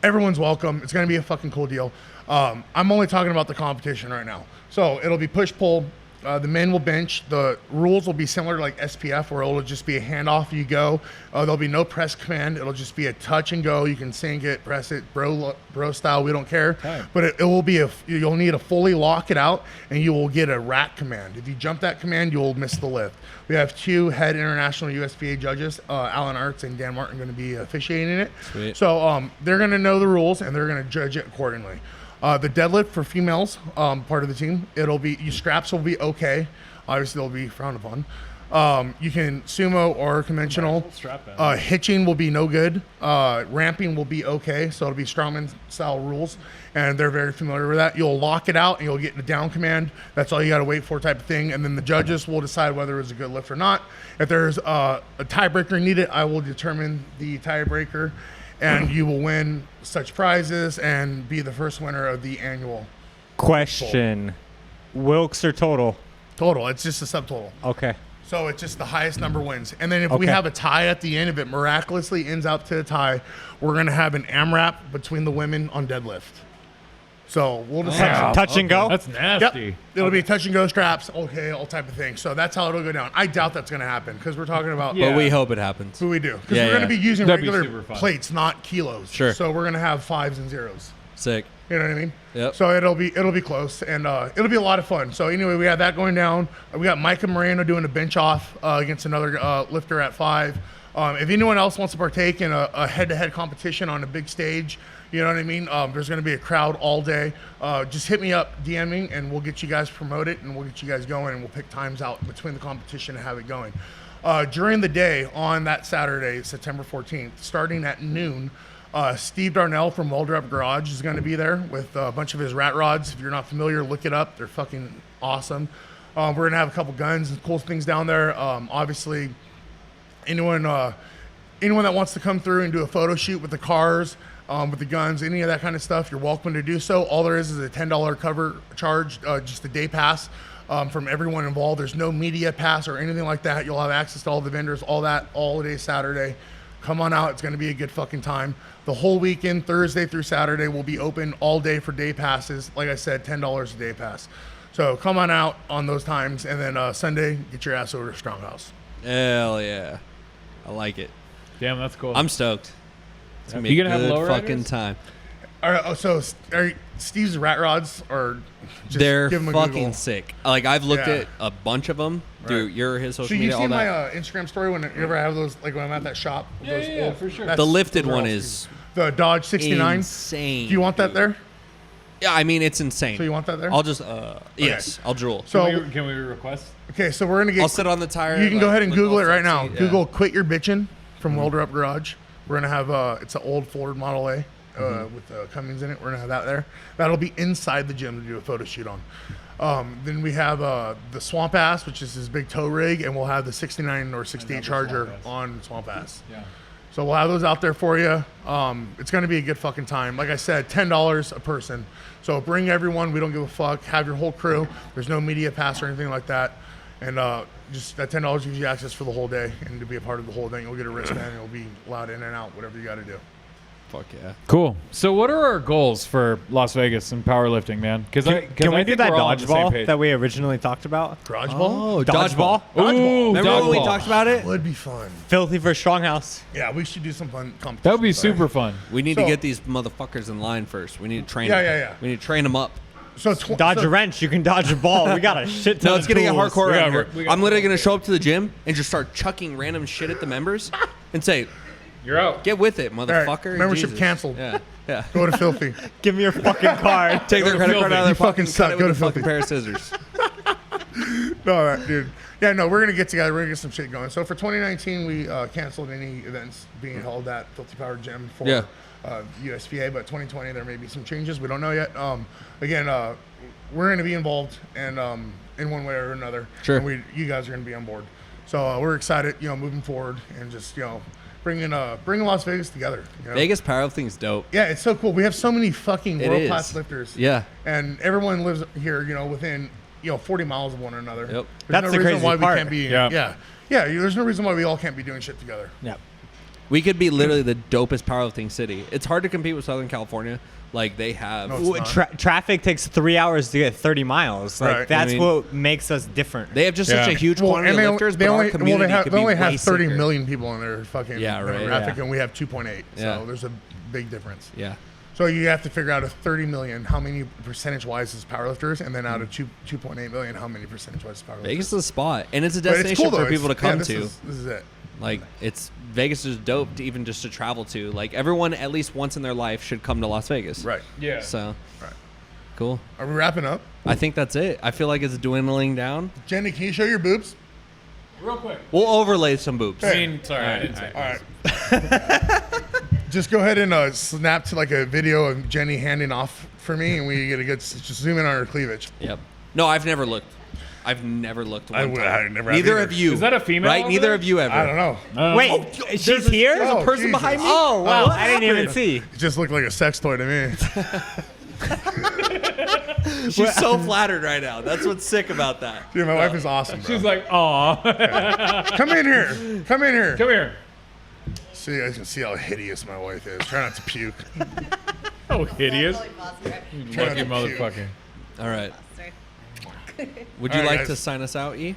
S3: everyone's welcome. It's going to be a fucking cool deal. I'm only talking about the competition right now, so it'll be push pull. The men will bench. The rules will be similar to like SPF, where it'll just be a handoff. You go. There'll be no press command. It'll just be a touch and go. You can sink it, press it, bro style. We don't care.
S1: Right.
S3: But it will be you'll need to fully lock it out, and you will get a rack command. If you jump that command, you'll miss the lift. We have 2 head international USPA judges, Alan Arts and Dan Martin, going to be officiating it.
S2: Sweet.
S3: So they're going to know the rules, and they're going to judge it accordingly. The deadlift for females, part of the team, it'll be, your straps will be okay. Obviously, they'll be frowned upon. You can sumo or conventional.
S5: Strap in.
S3: Hitching will be no good. Ramping will be okay. So it'll be strongman style rules, and they're very familiar with that. You'll lock it out, and you'll get the down command. That's all you got to wait for, type of thing. And then the judges will decide whether it's a good lift or not. If there's a tiebreaker needed, I will determine the tiebreaker, and you will win such prizes and be the first winner of the annual
S4: Question. Wilks or total?
S3: total. It's just a subtotal.
S4: Okay.
S3: So it's just the highest number wins. And then if we
S4: Okay.
S3: have a tie at the end, if it miraculously ends up to a tie, we're going to have an AMRAP between the women on deadlift. So we'll just
S4: Touch and go.
S1: That's nasty.
S3: Yep. It'll be touch and go straps, okay, all type of thing. So that's how it'll go down. I doubt that's going to happen because we're talking about
S1: Yeah.
S2: But we hope it happens.
S3: who we do. Because
S2: Yeah,
S3: we're going to
S2: yeah.
S3: be using
S1: That'd be super
S3: regular
S1: fun.
S3: plates, not kilos.
S2: Sure.
S3: So we're going to have 5s and 0s.
S2: Sick.
S3: You know what I mean?
S2: Yep.
S3: So it'll be close and it'll be a lot of fun. So anyway, we have that going down. We got Micah Moreno doing a bench off against another lifter at 5. If anyone else wants to partake in a head-to-head competition on a big stage, you know what I mean? There's going to be a crowd all day. Just hit me up, DMing, and we'll get you guys promoted and we'll get you guys going and we'll pick times out between the competition and have it going. During the day on that Saturday, September 14th, starting at noon, Steve Darnell from Welder Up Garage is going to be there with a bunch of his rat rods. If you're not familiar, look it up. They're fucking awesome. We're going to have a couple guns and cool things down there. Obviously, anyone that wants to come through and do a photo shoot with the cars, with the guns, any of that kind of stuff, you're welcome to do so. All there is a $10 cover charge, just a day pass from everyone involved. There's no media pass or anything like that. You'll have access to all the vendors, all that, all day Saturday. Come on out. It's going to be a good fucking time. The whole weekend, Thursday through Saturday, will be open all day for day passes. Like I said, $10 a day pass. So come on out on those times. And then Sunday, get your ass over to StrongHouse.
S2: Hell yeah. I like it.
S1: Damn, that's cool.
S2: I'm stoked. It's going to
S1: You
S2: be a
S1: gonna have
S2: good
S1: low
S2: fucking
S1: riders?
S2: time.
S3: All right, so Steve's rat rods are just
S2: They're
S3: give 'em a
S2: fucking
S3: Google.
S2: sick. Like, I've looked
S3: Yeah.
S2: at a bunch of them through his
S3: So
S2: social
S3: you
S2: media, all
S3: seen my
S2: that.
S3: Instagram story when you ever have those, like when I'm at that shop?
S1: Yeah,
S3: those
S1: yeah, for sure.
S3: that's-
S2: The lifted
S3: those are
S2: one
S3: all
S2: is
S3: Steve's. The Dodge 69.
S2: insane.
S3: Do you want that there?
S2: Yeah, I mean, it's insane.
S3: So you want that there?
S2: I'll just, yes, I'll drool.
S3: So
S1: Can we request?
S3: okay, so we're gonna get.
S2: I'll sit on the tire.
S3: You can go ahead and
S2: look
S3: Google
S2: all
S3: it right now.
S2: sexy. Yeah.
S3: Google "Quit Your Bitchin" from Welder Up Garage. We're gonna have it's an old Ford Model A with Cummins in it. We're gonna have that there. That'll be inside the gym to do a photo shoot on. Then we have the Swamp Ass, which is his big tow rig, and we'll have the 69 or 68 Charger
S1: Swamp Ass.
S3: on Swamp Ass.
S1: Yeah.
S3: So we'll have those out there for you. It's going to be a good fucking time. Like I said, $10 a person. So bring everyone. We don't give a fuck. Have your whole crew. There's no media pass or anything like that. And just that $10 gives you access for the whole day and to be a part of the whole thing. You'll get a wristband and you'll be allowed in and out, whatever you got to do.
S2: Fuck yeah.
S1: Cool. So, what are our goals for Las Vegas and powerlifting, man? Because
S4: Can we do that dodgeball that we originally talked about?
S3: Garage ball?
S2: Oh,
S4: Dodgeball?
S1: Ooh,
S2: Remember when we
S1: dodgeball.
S2: talked about it?
S3: Would be fun.
S4: Filthy for StrongHouse.
S3: Yeah, we should do some fun competition.
S1: That would be super fun.
S2: We need
S3: So-
S2: to get these motherfuckers in line first. We need to train
S3: Yeah,
S2: them.
S3: yeah.
S2: We need to train them up.
S3: So
S4: Dodge a wrench. You can dodge a ball. We got a shit ton
S2: No, it's
S4: of
S2: gonna get
S4: tools.
S2: hardcore around here.
S1: we got-
S2: I'm literally gonna show up to the gym and just start chucking random shit at the members and say,
S1: You're out.
S2: "Get with it, motherfucker."
S3: membership
S2: Jesus.
S3: canceled.
S2: Yeah, yeah.
S3: Go to Filthy.
S4: Give me your fucking card.
S2: Take their
S1: to
S2: credit card
S1: Filthy.
S2: out of their
S3: You fucking
S2: pocket and
S3: suck.
S2: cut it
S3: Go
S2: with
S3: to
S2: a fucking
S3: Filthy.
S2: pair of scissors.
S3: No, dude. Yeah, no, we're gonna get together. We're gonna get some shit going. So for 2019, we canceled any events being held at Filthy Power Gym for
S2: Yeah.
S3: USPA. But 2020, there may be some changes. We don't know yet. Again, we're gonna be involved and in one way or another.
S2: Sure.
S3: And you guys are gonna be on board. So we're excited, moving forward and just bringing Las Vegas together.
S2: Vegas powerlifting's dope.
S3: Yeah, it's so cool. We have so many fucking
S2: It
S3: world class
S2: is.
S3: lifters.
S2: Yeah.
S3: And everyone lives here, within 40 miles of one another.
S2: Yep.
S3: There's
S4: That's
S3: no
S4: the
S3: reason
S4: crazy
S3: why
S4: part.
S3: we can't be.
S1: Yeah.
S3: Yeah. There's no reason why we all can't be doing shit together.
S4: Yep.
S2: We could be literally the dopest powerlifting city. It's hard to compete with Southern California. Like they have.
S3: No, it's not.
S4: Traffic takes 3 hours to get 30 miles. Like
S3: Right.
S4: that's
S2: I mean-
S4: what makes us different.
S2: They have just such
S1: Yeah.
S2: a huge quantity
S3: and
S2: of lifters, but our community could
S3: they
S2: be
S3: only
S2: way
S3: have 30
S2: sicker.
S3: million people in their fucking
S2: Yeah, right.
S3: demographic,
S4: Yeah.
S3: and we have 2.8.
S2: Yeah.
S3: So there's a big difference.
S2: Yeah.
S3: So you have to figure out of 30 million, how many percentage-wise is powerlifters, and then out of 2.8 million, how many percentage-wise is powerlifters.
S2: Vegas is a spot, and it's a
S3: But it's
S2: destination
S3: cool, though.
S2: for people to
S3: It's- yeah,
S2: come
S3: this
S2: to.
S3: This is it.
S2: Like it's Vegas is dope to even just to travel to. Like everyone at least once in their life should come to Las Vegas.
S3: Right.
S1: Yeah.
S2: So
S3: Right.
S2: cool.
S3: Are we wrapping up?
S2: I think that's it. I feel like it's dwindling down.
S3: Jenny, can you show your boobs?
S1: Real quick.
S2: We'll overlay some boobs.
S1: I mean, sorry, I didn't say.
S3: All right. Just go ahead and snap to like a video of Jenny handing off for me, and we get a good just zoom in on her cleavage.
S2: Yep. No, I've never looked. I've never looked. One
S3: I
S2: time.
S3: never have
S2: Neither
S3: either.
S2: have you.
S1: Is that a female
S2: Right?
S1: over
S2: Neither
S1: there?
S2: have you ever.
S3: I don't know.
S4: Wait, she's here?
S3: Oh,
S2: a person
S3: Jesus.
S2: behind me?
S4: Oh, wow.
S3: What
S4: I didn't even
S3: happened?
S4: see.
S3: It just looked like a sex toy to me.
S2: She's so flattered right now. That's what's sick about that.
S3: Dude, my wife is awesome, bro.
S1: She's like, aw.
S3: Come in here. Come in here.
S1: Come here.
S3: So you guys can see how hideous my wife is. Try not to puke.
S1: so hideous.
S3: Try
S1: Lucky
S3: not to puke.
S1: motherfucker.
S2: All right. Would you
S3: All right,
S2: like
S3: guys.
S2: to sign us out, E?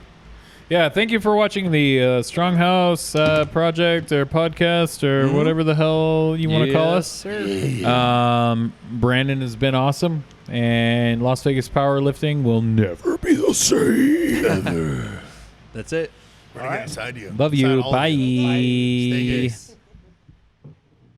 S1: Yeah, thank you for watching the StrongHouse project or podcast or whatever the hell you want to call us.
S2: Sir.
S1: Brandon has been awesome, and Las Vegas Powerlifting will never be the same.
S2: That's it.
S3: We're gonna get inside you.
S1: Love you.
S3: Inside all of
S1: Bye.
S3: Stay gay.